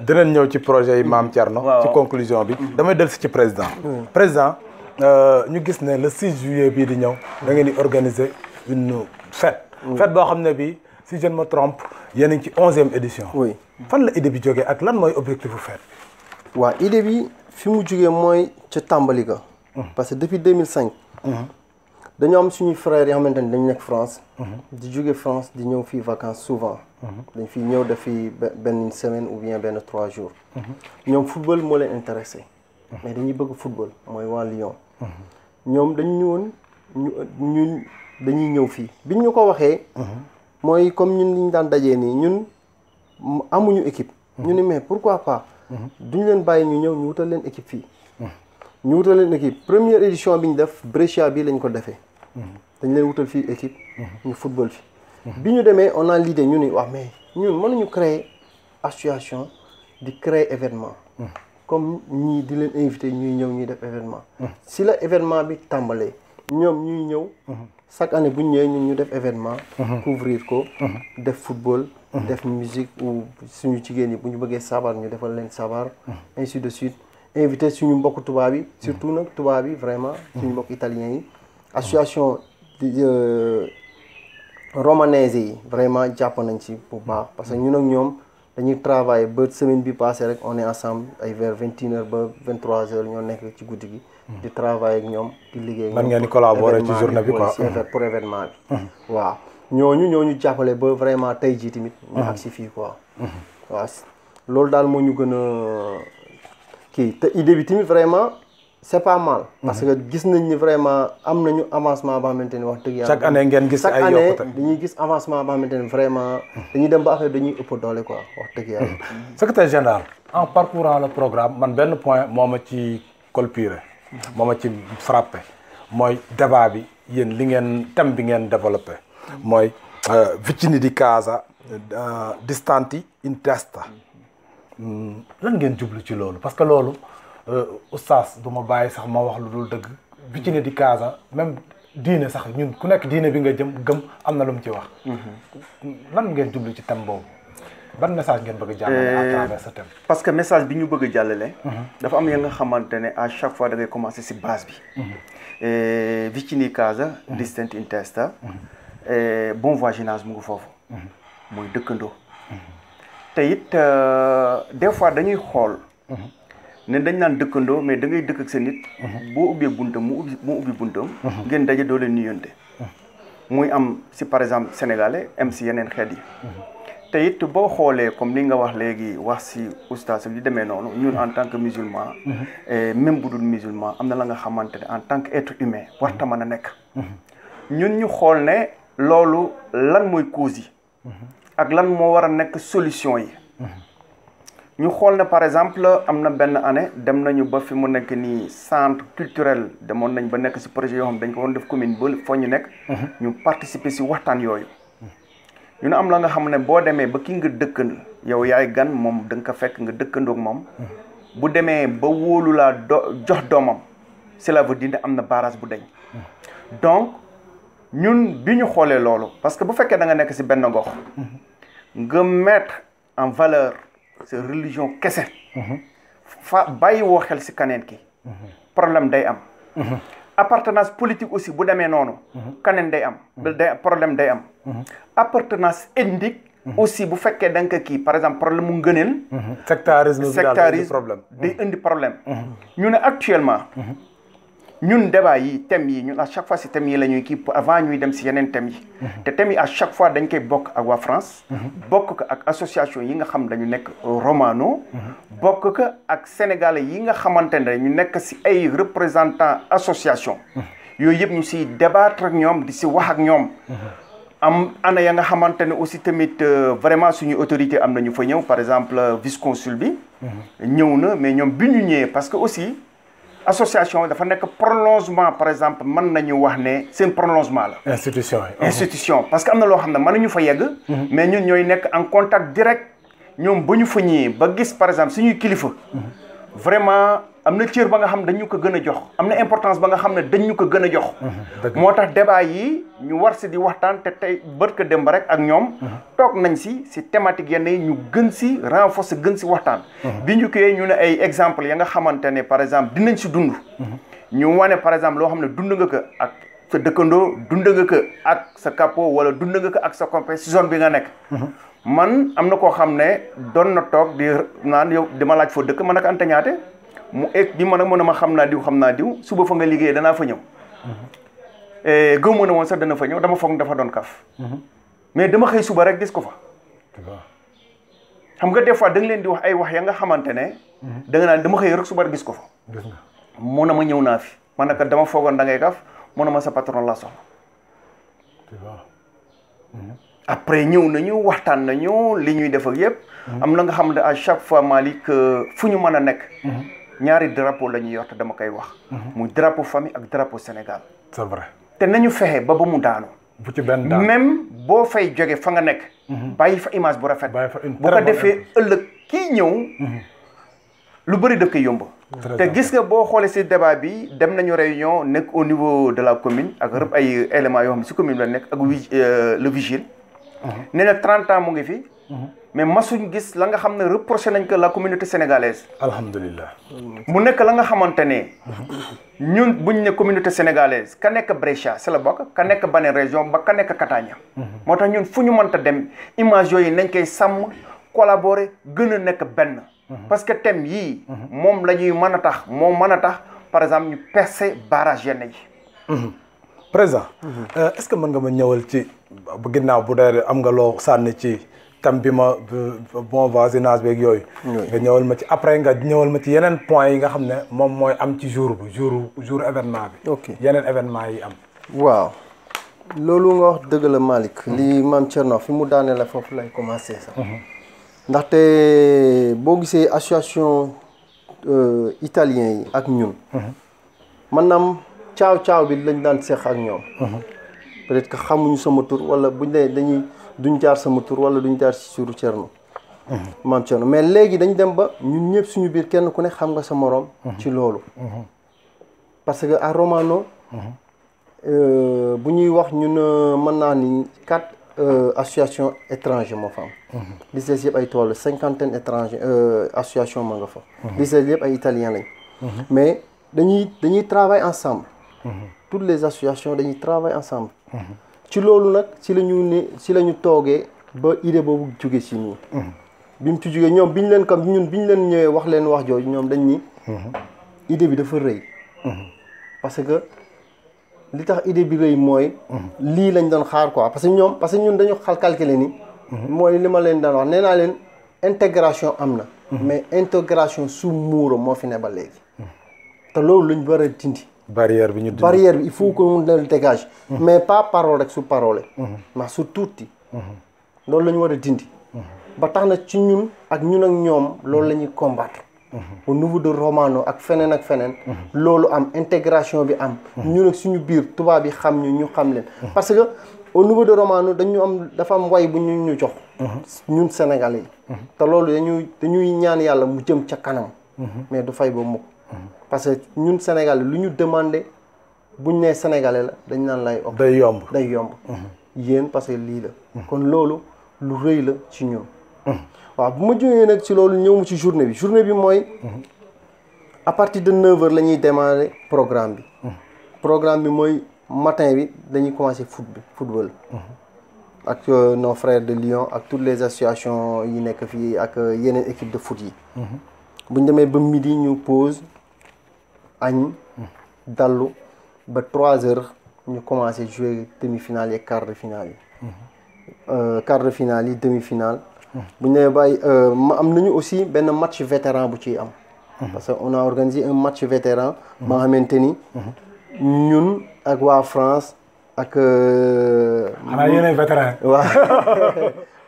dinañ ñëw ci projet yi Mame Thierno ci conclusion bi damay dellu si ci président ñu gis ne le 6 juillet bii di ñëw da ngeen di organiser une fête boo xam ne bii si je ne me trompe yéen a ngi ci 11e édition fan la idée bi jógee ak lan mooy objectif bu fête waaw idée bi fi mu jógee mooy ca tàmbali ga parce que depuis 2005 dañoo am suñuy frères yoo xamante ni dañu nekk France di jóge France di ñëw fii vacances souvent dañ fi ñëw def fi benn semaine ou bien benn 3 jours ñoom football moo leen intéressé mais dañuy bëgg football mooy waa Lyon ñoom dañu ñëwoon ñun dañuy ñëw fii biñ ñu ko waxee mooy comme ñun liñ daan dajee nii ñun amuñu équipe ñu ni mais pourquoi pas duñ leen bàyyi ñu ñëw ñu wutal leen équipe fii ñu wutal leen équipe première édition bi ñu def Brescia bi lañ ko defee dañ leen wutal fii équipe ñu football fi bi ñu demee on a l'idée ñu ni wax mais ñun mënuñu créer association di créer événement comme ñii di leen invité ñuy ñëw ñuy def événement si la événement bi tàmbalee ñoom ñuy ñëw chaque année bu ñu ñëwee ñun ñu def événement couvrir ko def football def musique ou suñu jigéen yi bu ñu bëggee sabar ñu defal leen sabar ainsi de suite invité suñu mbokk tubaab yi surtout nag tubaab yi vraiment suñu mbokk italiens yi association romanese yi vraiment jàpp nañ ci bu baax parce que ñun ak ñoom dañuy travailler ba semaine bi passée rek on est ensemble ay vers 21h ba 23h ñoo nekk ci guddi gi. di travailler ak ñoom di liggéey. man ngeen di collaborer ci journée bi quoi pour événement bi. waaw ñooñu jàppale ba vraiment tey jii tamit. ñu agsi fii quoi. waaw loolu daal moo ñu gën a kii te idée bi tamit vraiment c'est pas mal. parce que gis nañ ni vraiment am nañu avancement ba xamante ni wax dëgg yàlla. chaque année ngeen gis ay yokkute chaque année dañuy gis avancement ba xamante ni vraiment dañuy dem ba affaire dañuy ëpp doole quoi wax dëgg yàlla. secrétaire général en parcourant le programme man benn point moo ma ci colpiré moo ma ci frappé mooy débat bi yéen li ngeen thème bi ngeen développé mooy vicini di casa distanti in testa lan ngeen jublu ci loolu parce que loolu oustaz du ma bàyyi sax ma wax lu dul dëgg vicini di casa même diine sax ñun ku nekk diine bi nga gëm am na lu mu ci wax lan ngeen jublu ci thème boobu ban message ngeen bëgg a jàllale à travers ce thème. parce que message bi ñu bëgg a jàllale. dafa am ya nga xamante ne à chaque fois da ngay commencer ci base bi. vicini casa distant in testa bon voisinage mu ngi foofu. mooy dëkkandoo. te it des fois dañuy xool. ne dañ naan dëkkandoo mais da ngay dëkk ak sa nit. boo ubbee buntam mu ubbi buntam. ngeen daje doo leen nuyonte. muy am ci par exemple sénégalais am ci yeneen xeet yi. te it boo xoolee comme li nga wax léegi wax ci oustaz li demee noonu ñun en tant que musulman. même bu dul musulman am na la nga xamante ne en tant que être humain warta mën a nekk. ñun ñu xool ne loolu lan mooy cause yi. ak lan moo war a nekk solution yi. ñu xool ne par exemple am na benn année dem nañu ba fi mu nekk nii centre culturel demoon nañ ba nekk ci projet yoo xam dañ ko woon def commune ba foo ñu nekk. ñu participer ci waxtaan yooyu. ñu ne am la nga xam ne boo demee ba ki nga dëkkandoo yow yaay gan moom da nga ko fekk nga dëkkandoog moom. bu demee ba wóolu laa jox doomam cela veut dire am na barrage bu dañ. donc ñun bi ñu xoolee loolu parce que bu fekkee da nga nekk ci benn gox. nga mettre en valeur sa religion kese. fa bàyyi woo xel ci kaneen ki. problème day am. appartenance politique aussi bu demee noonu. kaneen day am. problème day am. appartenance ethnique. aussi bu fekkee da nga kii par exemple problème mu ngëneel. sectarisme problème day indi problème. ñu ne actuellement. ñun débat yi thèmes yi ñun à chaque fois ci thèmes yi la ñuy kii avant ñuy dem ci yeneen thèmes yi. te thèmes yi à chaque fois dañ koy bokk ak waa France. bokk ko ak association yi nga xam dañu nekk Romano. bokk ko ak sénégalais yi nga xamante ne ñu nekk ci ay représentants association. yooyu yëpp ñu ciy débattre ak ñoom di ci wax ak ñoom. am ana ya nga xamante ne aussi tamit vraiment suñu autorité am na ñu fa ñëw par exemple vice consul bi. ñëw na mais ñoom bi ñu ñëwee parce que aussi. association dafa nekk prolongement par exemple mën nañu wax ne seen prolongement la. institution parce que am na loo xam ne mën nañu fa yegg. mais ñun ñooy nekk en contact direct ñoom ba ñu fa ñëwee ba gis par exemple suñuy kilifa. vraiment am na cër ba nga xam dañu ko gën a jox am na importance ba nga xam ne dañu ko gën a jox. moo tax débat yi ñu war si di waxtaan te tey bërka dem ba rek ak ñoom. toog nañ si thématique yenn yi ñu gën si renforcer gën si waxtaan. bi ñu koy ñu ne ay exemple ya nga xamante ne par exemple dinañ si dund. ñu wane par exemple loo xam ne dund nga ko ak sa dëkkandoo dund nga ko ak sa capot wala dund nga ko ak sa compé si zone bi nga nekk. man am na koo xam ne doon na toog di naan yow dama laaj foo dëkk man ak Anta Ñaate mu egg bi man ak mën a ma xam naa diw suba fa nga liggéey danaa fa ñëw. gëmmu na woon sax dana fa ñëw dama foog dafa doon kaf. mais dama xëy suba rek gis ko fa. xam nga des fois da nga leen di wax ay wax ya nga xamante ne. da nga naan dama xëy rek suba rek gis ko fa. mu ne ma ñëw naa fi man nag dama foogoon da ngay kaf mu ne ma sa patron laa soxla. après ñëw nañu waxtaan nañu li ñuy def ak yëpp. am na nga xam ne à chaque fois Malick fu ñu mën a nekk. ñaari drapeau la ñuy yor te dama koy wax. muy drapeau famille ak drapeau Sénégal. c'est vrai te nañu fexe ba mu daanu. bu ci benn daanu même boo fay jóge fa nga nekk. bàyyi fa image bu rafet. bu ko defee ëllëg kii ñëw. lu bëri daf koy yomb. te gis nga boo xoolee ci débat bi dem nañu réunion nekk au niveau de la commune ak rëbb ay éléments yoo xam ne ci commune la nekk ak le vigile. nee na 30 ans mu ngi fi. mais masuñ gis la nga xam ne reproché nañ ko la communauté sénégalaise. alhamdulilah. mu nekk la nga xamante ne ñun buñ ne communauté sénégalaise ka nekk Brescia c'est la bokk ka nekk beneen région ba ka nekk Catania. moo tax ñun fu ñu mënta dem image yooyu nañ koy sàmm collaborer gën a nekk benn. parce que thème yii. moom la ñuy mën a tax moo mën a tax par exemple ñu percer barrage yenn yi. président est-ce que mën nga ma ñëwal ci ginnaaw bu dee am nga loo sànni ci thème bi ma bon voisinage beeg yooyu. nga ñëwal ma ci après nga ñëwal ma ci yeneen points yi nga xam ne moom mooy am ci jour événement bi. ok yeneen événement yi am. waaw loolu nga wax dëgg la Malick. lii maam Thierno fi mu daane la foofu lay commencé sax. ndaxte boo gisee association italien yi ak ñun. maanaam caaw bi lañ daan seex ak ñoom. peut-être que xamuñu sama tur wala buñ nee duñ jaar sama tur wala duñ jaar ci turu Thierno. maam Thierno mais léegi dañ dem ba ñun ñëpp suñu biir kenn ku ne xam nga sa moroom. ci loolu. parce que à Romano. bu ñuy wax ñun mën naa ni 4 association étranger moo fa am. li ci des yëpp ay tool 50 étranger association ma nga fa. li ci des yëpp ay italien lañ. mais dañuy travailler ensemble. toutes les associations dañuy travailler ensemble. ci loolu nag ci la ñu toogee ba idée boobu jóge ci ñii. bi mu ci jógee ñoom biñ leen ñëwee wax leen wax jooju ñoom dañ ni. idée bi dafa rëy. parce que li tax idée bi rëy mooy. lii lañ doon xaar quoi parce que ñun dañu calculer ni. mooy li ma leen daan wax nee naa leen intégration am na. mais intégration su muuro moo fi ne ba léegi. te loolu lañ war a dindi. barrière bi il faut que mu del dégage. mais pas parole rek su parole. mais su tuuti. loolu la ñu war a dindi. ba tax na ci ñun ak ñoom loolu la ñuy combattre. au niveau de Romano ak feneen. loolu am intégration bi am. ñun ak suñu biir tubaab yi xam ñu xam leen. parce que au niveau de Romano dafa am way bu ñu jox. ñun Sénégalais yi. te loolu dañuy ñaan yàlla mu jëm ca kanam. mais du fay ba mukk. parce que ñun Sénégalais lu ñu demandé buñ nee Sénégalais la dañ naan lay. day yomb yéen parce que lii la. kon loolu lu rëy la ci ñun. waaw bu ma jógee nag ci loolu ñëw mu ci journée bi mooy. à partir de 9h la ñuy démarrer programme bi. programme bi mooy matin bi dañuy commencer football. ak nos frères de Lyon ak toutes les associations yi nekk fii ak yeneen équipe de foot yi. bu ñu demee ba midi ñu pause añ dallu ba 3h ñu commencé jouer demi-finale yi quart de finale yi. quart de finale yi demi-finale. bu ñu demee ba am nañu aussi benn match vétéran bu ciy am. parce que on a organisé un match vétéran. ba nga xamante ni ñun ak waa France ak. xanaa yéenay vétéran. waaw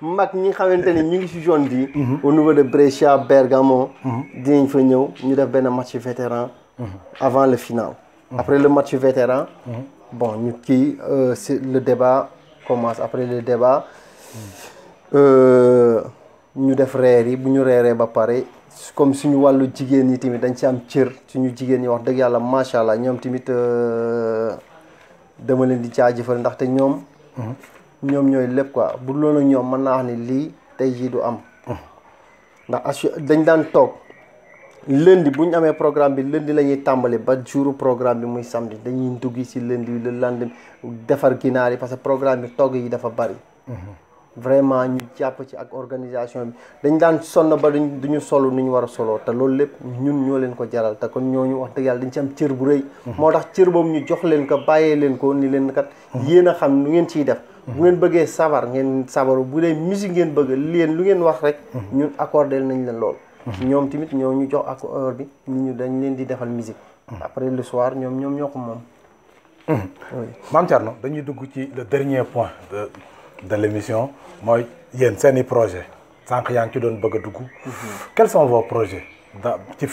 mag ñi xamante ni ñu ngi ci zone bi. au niveau de Brescia Bergamo. dinañ fa ñëw ñu def benn match vétéran. avant le final. après le match vétéran. bon ñu kii le débat commence après le débat. ñu def reer yi bu ñu reeree ba pare comme suñu wàllu jigéen ñi tamit dañ ci am cër suñu jigéen ñi wax dëgg yàlla macha allah ñoom tamit dama leen di jaajëfal ndaxte ñoom ñooy lépp quoi bu loolu ñoom mën naa wax ni lii tey jii du am. ndax dañ daan toog lundi bu ñu amee programme bi lundi la ñuy tàmbali ba jour programme bi muy samedi dañuy dugg ci lundi le lendemain defar ginaar yi parce que programme bi togg yi dafa bari. vraiment ñu jàpp ci ak organisation bi dañ daan sonn ba duñu solo ni ñu war a soloo te loolu lépp ñun ñoo leen ko jaral te kon ñooñu wax dëgg yàlla dañ ci am cër bu rëy. moo tax cër boobu ñu jox leen ko bàyyee leen ko ni leen kat yéen a xam nu ngeen ciy def. bu ngeen bëggee sabar ngeen sabaru bu dee musique ngeen bëgg leen lu ngeen wax rek. ñun accordé nañ leen lool. ñoom tamit ñoo ñu jox accord bi ñu dañ leen di defal musique. après le soir ñoom ñoo ko moom. Mame Thierno dañuy dugg ci le dernier point de l'émission mooy yéen seeni projet sànq yaa ngi ci doon bëgg a dugg. quels sont vos projets ci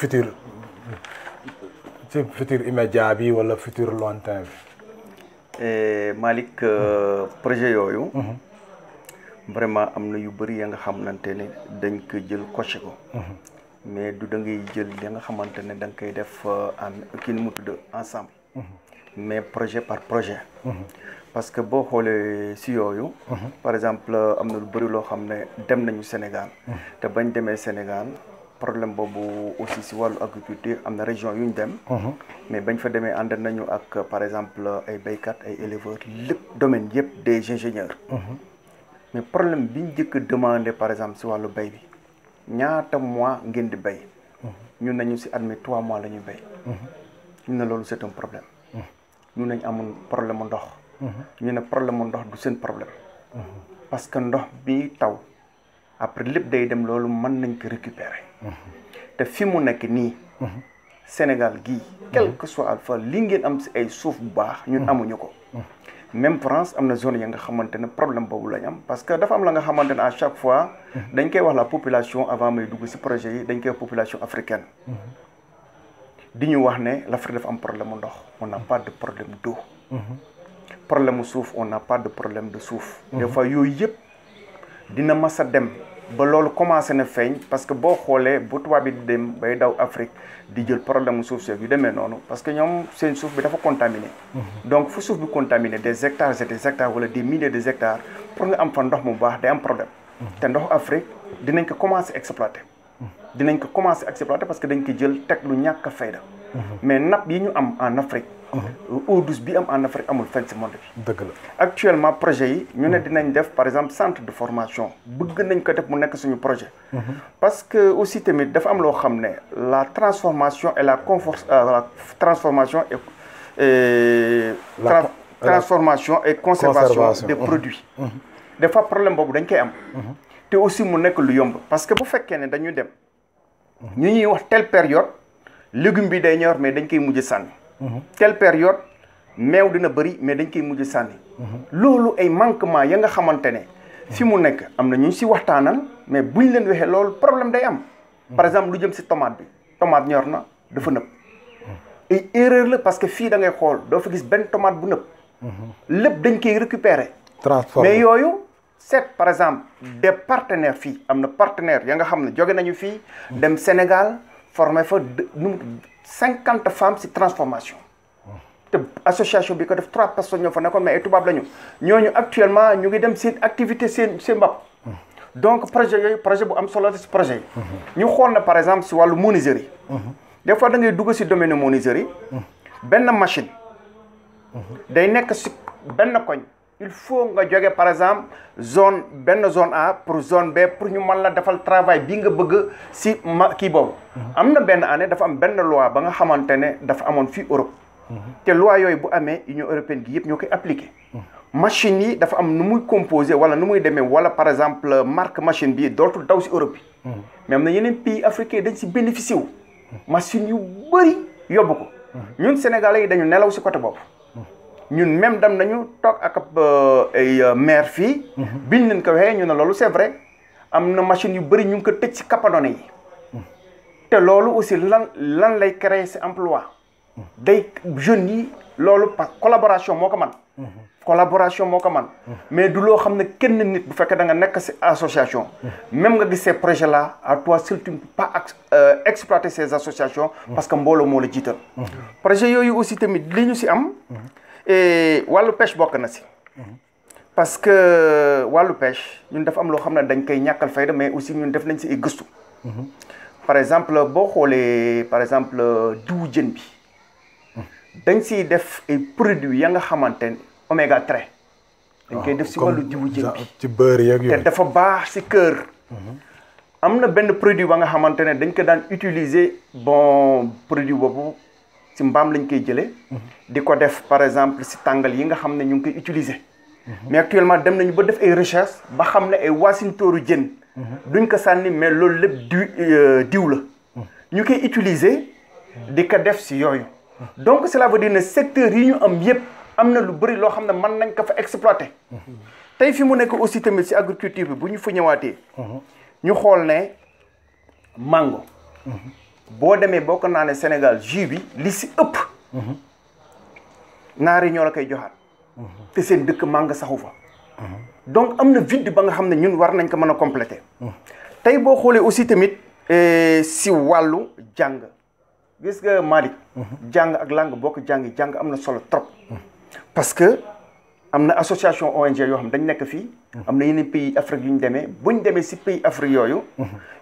futur immédiat bi wala futur lointain bi. Malick projet yooyu. vraiment am na yu bëri ya nga xamante ne dañ ko jël coché ko. mais du da ngay jël ya nga xamante ne da nga koy def kii nu mu tudd ensemble. mais projet par projet. parce que boo xoolee si yooyu. par exemple am na lu bëri loo xam ne dem nañu Sénégal. te bañ demee Sénégal problème boobu aussi si wàllu agriculture am na région yu ñu dem. mais bañ fa demee ànd nañu ak par exemple ay béykat ay éleveurs lépp domaine yëpp des ingénieurs. mais problème bi ñu jëkk demandé par exemple si wàllu bay bi ñaata mois ngeen di bay ñun nañu si admis 3 mois la ñuy bay ñu ne loolu c'est un problème ñu nañ amoon problème mu ndox ñu ne problème mu ndox du seen problème parce que ndox bi taw après lépp day dem loolu mën nañ ko récupérer te fi mu nekk nii Sénégal gii quel que soit alpha li ngeen am si ay suuf bu baax ñun amuñu ko même France am na zone ya nga xamante ne problème boobu lañ am parce que dafa am la nga xamante ne à chaque fois dañ koy wax la population avant may dugg si projet yi dañ koy wax population africaine di ñu wax ne l'Afrique dafa am problème mu ndox on n'a pas de problème d'eau problème mu suuf on n'a pas de problème de suuf des fois yooyu yëpp dina mas a dem ba loolu commencé na feeñ parce que boo xoolee bu tubaab bi di dem bay daw Afrique di jël problème mu suuf seeg yu demee noonu parce que ñoom seen suuf bi dafa contaminé donc fu suuf bi contaminé des hectares et des hectares wala des milliers de hectares pour nga am fa ndox mu baax day am problème te ndox Afrique dinañ ko commencé exploiter parce que dañ ko jël teg lu ñàkk a fayda mais napp yi ñu am en Afrique eau douce bi am en Afrique amul fenn si monde bi. dëgg la actuellement projet yi ñu ne dinañ def par exemple centre de formation bëgg nañ ko def mu nekk suñu projet parce que aussi tamit dafa am loo xam ne la transformation et la transformation et conservation des produits des fois problème boobu dañ koy am te aussi mu nekk lu yomb parce que bu fekkee ne dañu dem ñu ñuy wax telle période légume bi day ñor mais dañ koy mujj sànni telle période meew dina bëri mais dañ koy mujj sànni loolu ay manquement ya nga xamante ne fi mu nekk am na ñu si waxtaanal mais buñ leen waxee loolu problème day am par exemple lu jëm si tomate bi tomate ñor na dafa nëb ay erreur la parce que fii da ngay xool doo fa gis benn tomate bu nëb lépp dañ koy récupérer mais yooyu c'est par exemple des partenaires fii am na partenaires ya nga xam ne jóge nañu fii dem Sénégal formé fa 50 femmes si transformation te association bi ko def 3 personnes ñoo fa nekkoon mais ay tubaab lañu ñooñu actuellement ñu ngi dem seen activité seen mbap donc projet yooyu projet bu am solo si projet yi ñu xool na par exemple si wàllu menuiserie des fois da ngay dugg si domaine menuiserie benn machine day nekk si benn koñ il faut nga jóge par exemple benn zone A pour zone B pour ñu mën la defal travail bi nga bëgg si kii boobu am na benn année dafa am benn loi ba nga xamante ne dafa amoon fii Europe te loi yooyu bu amee Union européenne gi yëpp ñoo koy appliqué machine yi dafa am nu muy composé wala nu muy demee wala par exemple marque machine bi dootul daw si Europe bi mais am na yeneen pays africains dañ si bénéficié wu machine yu bëri yóbbu ko ñun Sénégalais yi dañu nelaw si côté boobu ñun même dem nañu toog ak ay maire fii biñ leen ko waxee ñu ne loolu c'est vrai am na machine yu bëri ñu ngi ko tëj si kapadone yi te loolu aussi lan lay créer si emploi day jeunes yi loolu par collaboration moo ko man mais du loo xam ne kenn nit bu fekkee da nga nekk si association même nga gis ces projets là à toi seul tu ne peux pas exploiter ces associations parce que mbooloo moo la jiital projet yooyu aussi tamit li ñu si am wàllu pêche bokk na si parce que wàllu pêche ñun dafa am loo xam ne dañ koy ñàkkal fayda mais aussi ñun def nañ si ay gëstu par exemple boo xoolee par exemple diwu jën bi dañ siy def ay produits ya nga xamante ne oméga 3 dañ koy def si wàllu diwu jën bi ci beurre yeeg yooyu te dafa baax si kër am na benn produit ba nga xamante ne dañ ko daan utiliser bon produit boobu si mbaam lañ koy jëlee di ko def par exemple si tàngal yi nga xam ne ñu ngi koy utiliser mais actuellement dem nañu ba def ay recherche ba xam ne ay waasintooru jën duñ ko sànni mais loolu lépp diw la ñu koy utiliser di ko def si yooyu donc cela veut dire ne secteur yi ñu am yëpp am na lu bëri loo xam ne mën nañ ko fa exploiter tey fi mu nekk aussi tamit si agriculture bi bu ñu fa ñëwaatee ñu xool ne mango boo demee boo ko naanee Sénégal jus bi li si ëpp naari ñoo la koy joxaat te seen dëkk mango saxu fa donc am na vide ba nga xam ne ñun war nañ ko mën a compléter tey boo xoolee aussi tamit si wàllu jàng gis nga Malick jàng ak langue boo ko jàng am na solo trop parce que am na association ONG yoo xam dañ nekk fii am na yeneen pays Afrique yu ñu demee buñ demee si pays Afrique yooyu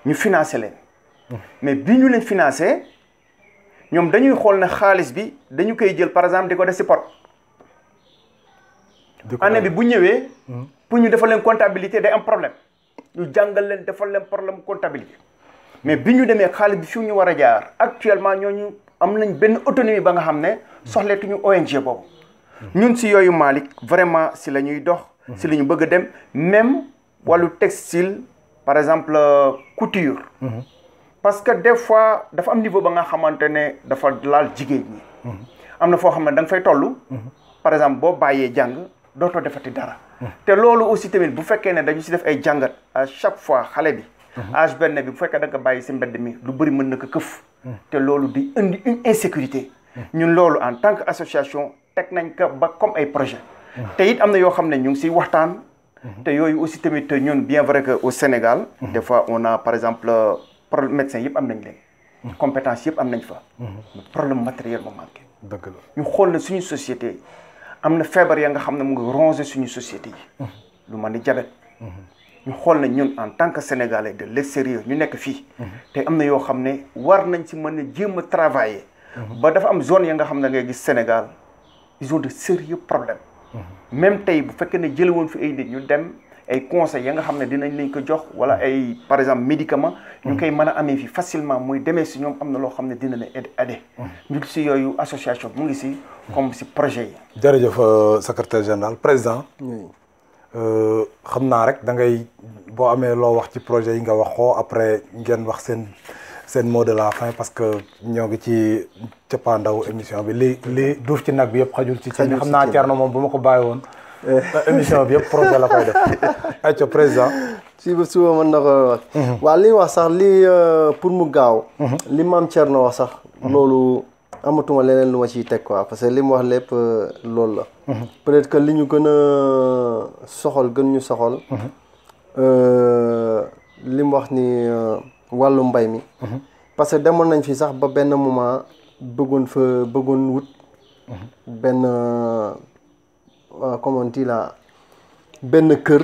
ñu financé leen mais bi ñu leen financé ñoom dañuy xool ne xaalis bi dañu koy jël par exemple di ko def si pot année bi bu ñëwee pour ñu defal leen comptabilité day am problème ñu jàngal leen defal leen problème comptabilité mais bi ñu demee xaalis bi fi ñu war a jaar actuellement ñooñu am nañ benn autonomie ba nga xam ne soxleetuñu ONG boobu ñun si yooyu Malick vraiment si la ñuy dox si la ñu bëgg a dem même wàllu textile par exemple couture parce que des fois dafa am niveau ba nga xamante ne dafa laal jigéen ñi am na foo xam ne da nga fay toll par exemple boo bàyyee jàng dootoo defati dara te loolu aussi tamit bu fekkee ne dañu si def ay jàngat à chaque fois xale bi âge benn bi bu fekkee da nga bàyyi si mbedd mi lu bëri mën na ko këf te loolu di indi une insécurité ñun loolu en tant que association teg nañ ko ba comme ay projet te it am na yoo xam ne ñu ngi siy waxtaan te yooyu aussi tamit ñun bien vrai que au Sénégal des fois on a par exemple problème médecin yëpp am nañ leen compétence yëpp am nañ fa problème matériel moo manqué dëgg la ñu xool na suñu société am na feebar ya nga xam ne mu ngi ronger suñu société yi lu mel ni diabète ñu xool na ñun en tant que sénégalais de l'extérieur ñu nekk fii te am na yoo xam ne war nañ ci mën a jéem a travailler ba dafa am zone ya nga xam ne ngay gis Sénégal ils ont de sérieux problèmes même tey bu fekkee ne jële woon fi ay nit ñu dem ay conseils ya nga xam ne dinañ lañ ko jox wala ay par exemple médicament ñu koy mën a amee fi facilement muy demee si ñoom am na loo xam ne dina leen aider ñu si yooyu association mu ngi si comme si projet yi jërëjëf secrétaire général président xam naa rek da ngay boo amee loo wax ci projet yi nga wax ko après ngeen wax seen mot de la fin parce que ñoo ngi ci cappaandaw émission bi li duuf ci nag bi yëpp xajul ci xam naa Thierno moom bu ma ko bàyyi woon émission bi yëpp projet la koy def ayca président si ba suba mën na ko wax waaw li wax sax li pour mu gaaw li maam Thierno wax sax loolu amatuma leneen lu ma ciy teg quoi parce que li mu wax lépp loolu la peut-être que li ñu gën a soxal gën ñu soxal li mu wax ni wàllu mbay mi parce que demoon nañ fi sax ba benn moment bëggoon wut benn comment on dit là benn kër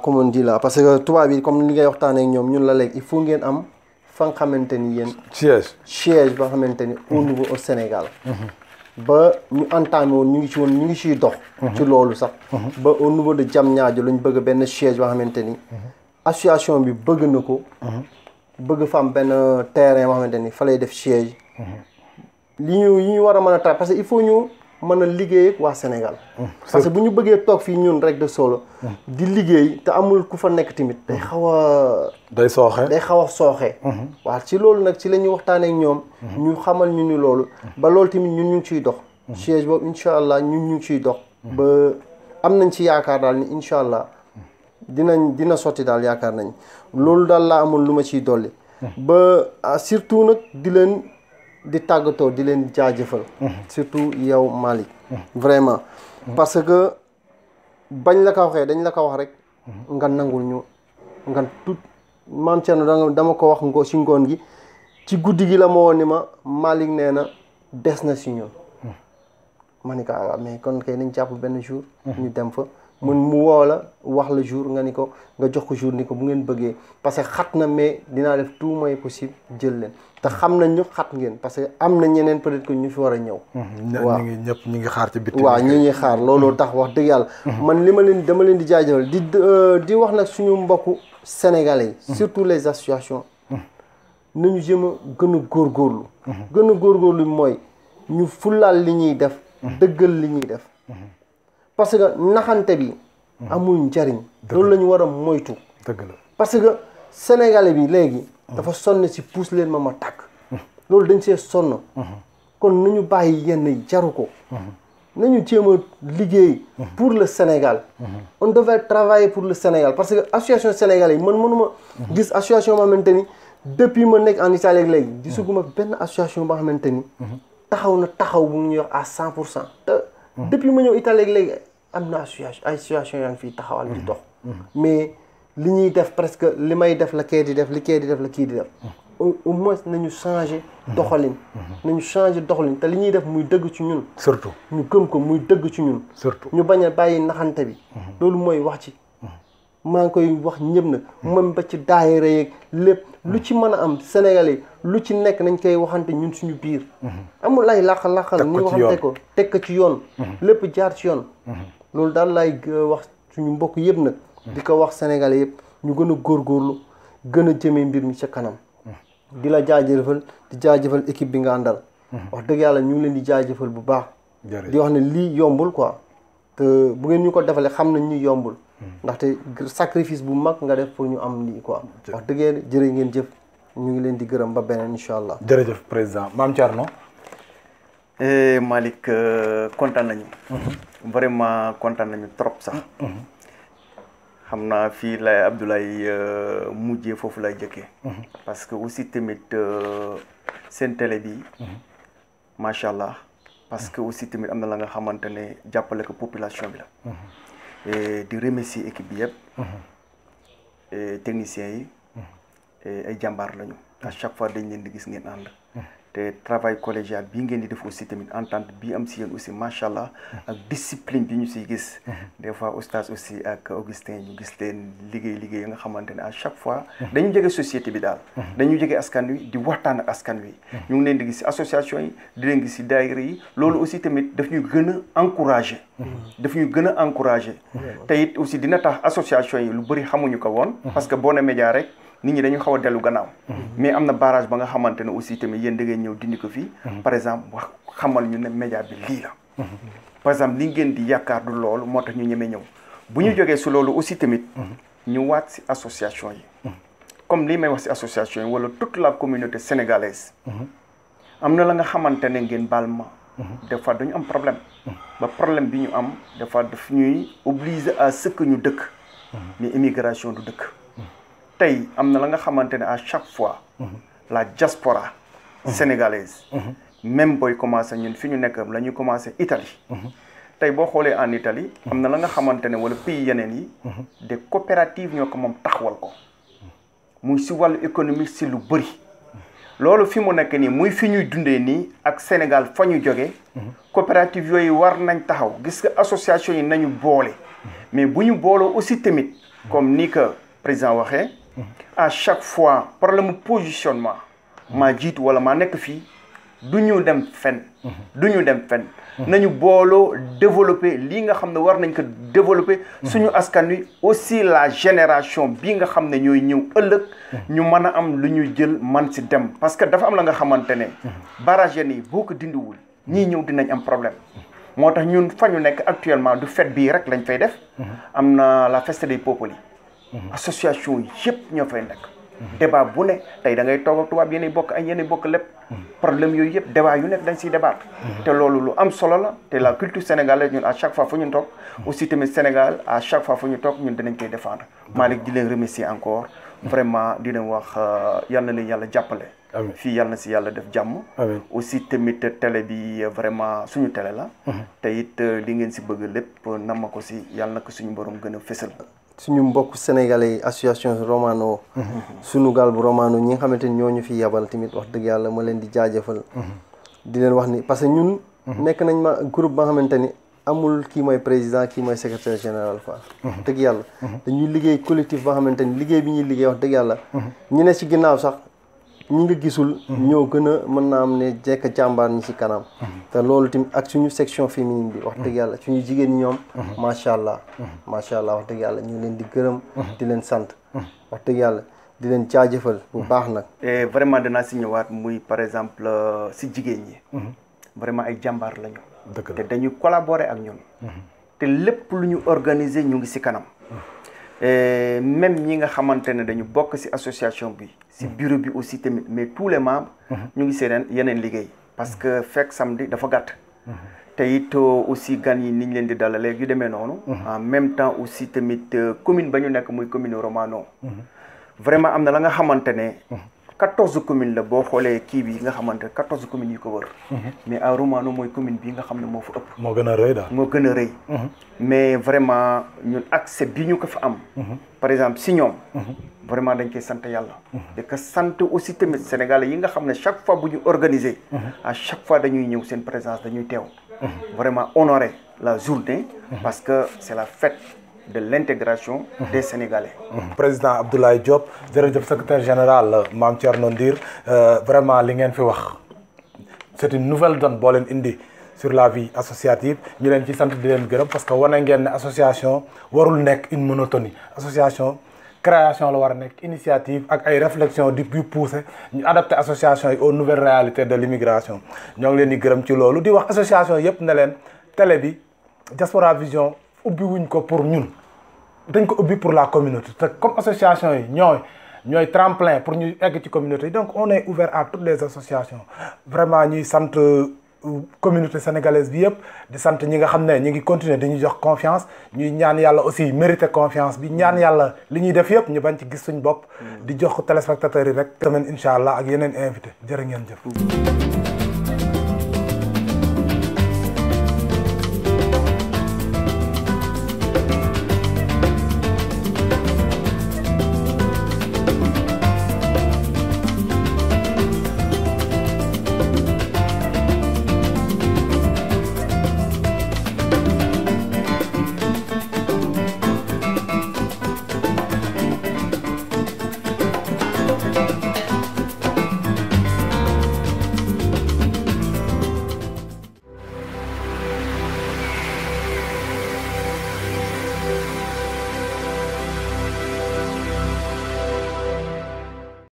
comment on dit là parce que tubaab yi comme li ngay waxtaanee ak ñoom ñun la léegi il faut ngeen am fa nga xamante ni yéen siège ba xamante ni au niveau au Sénégal ba ñu entamé woon ñu ngi ciy dox ci loolu sax ba au niveau de Diamniadio lañ bëgg benn siège ba xamante ni association bi bëgg na ko bëgg fa am benn terrain boo xamante ni fa lay def siège yi ñu war a mën a tax parce que il faut ñu mën a liggéey ak waa Sénégal parce que bu ñu bëggee toog fii ñun rek de solo di liggéey te amul ku fa nekk tamit day xaw a sooxe waaw ci loolu nag ci la ñuy waxtaanee ak ñoom ñu xamal ñu ni loolu ba loolu tamit ñun ñu ngi ciy dox siège boobu incha allah ñun ñu ngi ciy dox ba am nañ ci yaakaar daal ni incha allah dina sotti daal yaakaar nañ loolu daal laa amoon lu ma ciy dolli ba surtout nag di tàggatoo di leen jaajëfal surtout yow Malick vraiment parce que bañ la ko waxee dañ la ko wax rek nga nangul ñu nga tout maam Thierno dama ko wax si ngoon gi ci guddi gi la ma woon ni ma Malick nee na des na si ñun ma ni ko mais kon kay nañ jàpp benn jour ñu dem fa mu woo la wax la jour nga jox ko jour ni ko bu ngeen bëggee parce que xat na mais dinaa def tout moyen possible jël leen te xam nañ ñu xat ngeen parce que am na ñeneen peut-être que ñu fi war a ñëw waaw ñi ngi xaar ci bitti waaw ñi xaar looloo tax wax dëgg yàlla man dama leen di jaajëfal di wax nag suñu mbokku sénégalais yi surtout les associations nañu jéem a gën a góorgóorlu mooy ñu fulaal li ñuy def dëggal li ñuy def parce que naxante bi amul njariñ loolu la ñu war a moytu dëgg la parce que sénégalais bi léegi dafa sonn si puus leen ma tàkk loolu dañ see sonn kon nañu bàyyi yenn jaru ko nañu jéem a liggéey pour le Sénégal on devait travailler pour le Sénégal parce que association sénégalais yi man mënuma gis association boo xamante ni depuis ma nekk en Italie ak léegi gisuguma benn association boo xamante ni taxaw na taxaw bu ñuy wax à 100% te depuis ma ñëw Italie ak léegi am na association yaa ngi fii taxawal di dox mais li ñuy def presque li may def la kii di def li kii di def la kii di def au moins nañu changer doxalin te li ñuy def muy dëgg ci ñun surtout ñu gëm ko muy dëgg ci ñun surtout ñu bañ a bàyyi naxante bi loolu mooy wax ci maa ngi koy wax ñëpp nag même ba ci daayira yeeg lépp lu ci mën a am Sénégalais lu ci nekk nañ koy waxante ñun suñu biir amul ay laqal ñu waxante ko teg ko ci yoon lépp jaar ci yoon loolu daal lay wax suñu mbokk yëpp nag di ko wax sénégalais yëpp ñu gën a góorgóorlu gën a jëmee mbir mi ca kanam di la jaajëfal di jaajëfal équipe bi nga àndal wax dëgg yàlla ñu ngi leen di jaajëfal bu baax di wax ne lii yombul quoi te bu ngeen ñu ko defalee xam nañ ñu yombul ndaxte sacrifice bu mag nga def pour ñu am lii quoi wax dëgg yàlla jërë ngeen jëf ñu ngi leen di gërëm ba beneen incha allah. jërëjëf président Mame Thierno. Malick kontaan nañu. vraiment kontaan nañu trop sax. xam naa fii lay Abdoulaye mujjee foofu lay jëkkee. parce que aussi tamit seen télé bi. macha allah parce que aussi tamit am na la nga xamante ne jàppale ko population bi la. di remercier équipe bi yëpp. techniciens yi. ay jàmbaar lañu à chaque fois dañ leen di gis ngeen ànd te travail collégial bii ngeen di def aussi tamit entente bii am si yéen aussi macha allah ak discipline bi ñu siy gis des fois oustaz aussi ak Augustin ñu gis leen liggéey yi nga xamante ne à chaque fois dañu jege société bi daal dañu jege askan wi di waxtaan ak askan wi ñu ngi leen di gis si association yi di leen gis si daayira yi loolu aussi tamit daf ñu gën a encouragé te it aussi dina tax association yi lu bëri xamuñu ko woon parce que Boné Média rek nit ñi dañu xaw a dellu gannaaw mais am na barrage ba nga xamante ne aussi tamit yéen da ngeen ñëw dindi ko fii par exemple wax xamal ñu ne média bi lii la par exemple li ngeen di yaakaar du loolu moo tax ñu ñemee ñëw bu ñu jógee si loolu aussi tamit ñu waat si association yi comme lii may wax si association yi wala toute la communauté sénégalaise am na la nga xamante ne ngeen baal ma des fois dañu am problème ba problème bi ñu am des fois daf ñuy obligé à ce que ñu dëkk mais immigration du dëkk tey am na la nga xamante ne à chaque fois la diaspora sénégalaise même booy commencé ñun fi ñu nekk la ñuy commencé Italie tey boo xoolee en Italie am na la nga xamante ne wala pays yeneen yi des coopératives ñoo ko moom taxawal ko muy si wàllu économique si lu bëri loolu fi mu nekk nii muy fi ñuy dundee nii ak Sénégal fa ñu jógee coopérative yooyu war nañ taxaw gis nga association yi nañu boole mais bu ñu booloo aussi tamit comme ni que président waxee à chaque fois problème positionnement maa jiitu wala maa nekk fii du ñu dem fenn nañu booloo développer lii nga xam ne war nañ ko développer suñu askan wi aussi la génération bii nga xam ne ñooy ñëw ëllëg ñu mën a am lu ñu jël man si dem parce que dafa am la nga xamante ne barrage yi boo ko dindiwul ñii ñëw dinañ am problème moo tax ñun fa ñu nekk actuellement du fête bii rek lañ fay def am na la fête des Popoli association yëpp ñoo fay nekk débat bu ne tey da ngay toog ak tubaab yéen bokk ay yéen bokk lépp problème yooyu yëpp débat yu nekk dañ siy débat te loolu lu am solo la te la culture sénégalaise ñun à chaque fois fu ñu toog aussi tamit Sénégal à chaque fois fu ñu toog ñun dinañ koy défendre Malick di leen remercier encore vraiment di leen wax yal na leen yàlla jàppale fii yàlla na si yàlla def jàmm aussi tamit télé bi vraiment suñu télé la te it li ngeen si bëgg lépp nam ma ko si yàlla na ko suñu borom gën a fësal suñu mbokk sénégalais yi association Romano sunu gaal bu Romano ñi nga xamante ni ñoo ñu fi yabal tamit wax dëgg yàlla ma leen di jaajëfal di leen wax ni parce que ñun nekk nañ ma groupe ba nga xamante ni amul kii mooy président kii mooy secrétaire général quoi dëgg yàlla dañuy liggéey collectif ba nga xamante ni liggéey bi ñuy liggéey wax dëgg yàlla ñi ne ci ginnaaw sax ñi nga gisul ñoo gën a mën naa am ne jekk jàmbaar ñi ci kanam te loolu tamit ak suñu section féminine bi wax dëgg yàlla suñu jigéen ñi ñoom macha allah wax dëgg yàlla ñu leen di gërëm di leen sant wax dëgg yàlla di leen jaajëfal bu baax nag et vraiment danaa si ñëwaat muy par exemple si jigéen ñi vraiment ay jàmbaar lañu te dañuy collaborer ak ñun te lépp lu ñu organiser ñu ngi si kanam même ñi nga xamante ne dañu bokk ci association bi ci bureau bi aussi tamit mais tous les membres ñu ngi seen yeneen liggéey parce que fekk samedi dafa gàtt te it aussi gan yi niñ leen di dalalee yu demee noonu en même temps aussi tamit commune ba ñu nekk muy commune Romano vraiment am na la nga xamante ne 14 communes la boo xoolee kii bi nga xamante ne 14 communes yi ko wër mais à Romano mooy commune bi nga xam ne moo fa ëpp moo gën a rëy daal moo gën a rëy mais vraiment ñun accès bi ñu ko fa am par exemple si ñoom vraiment dañ koy sant yàlla de ko sant aussi tamit Sénégalais yi nga xam ne chaque fois bu ñu organiser à chaque fois dañuy ñëw seen présence dañuy teew vraiment honorer la journée parce que c'est la fête de l'intégration des Sénégalais. Président Abdoulaye Diop jërëjëf secrétaire général Mame Thierno Ndir vraiment li ngeen fi wax c'est une nouvelle donne boo leen indi sur la vie associative ñu leen ci sant di leen gërëm parce que wane ngeen ne association warul nekk une monotonie association création la war a nekk initiative ak ay réflexion di pousser ñu adapté association yi aux nouvelles réalités de l'immigration ñoo ngi leen di gërëm ci loolu di wax association yëpp ne leen télé bi Diaspora Vision ubbi wuñ ko pour ñun dañ ko ubbi pour la communauté te comme association yi ñooy tremplin pour ñu egg ci communauté yi donc on est ouvert à toutes les associations vraiment ñuy sant communauté sénégalaise bi yëpp di sant ñi nga xam ne ñi ngi continuer di ñu jox confiance ñuy ñaan yàlla aussi mériter confiance bi ñaan yàlla li ñuy def yëpp ñu bañ ci gis suñ bopp di jox téléspectateurs yi rek semaine incha allah ak yeneen invité jërë ngeen jëf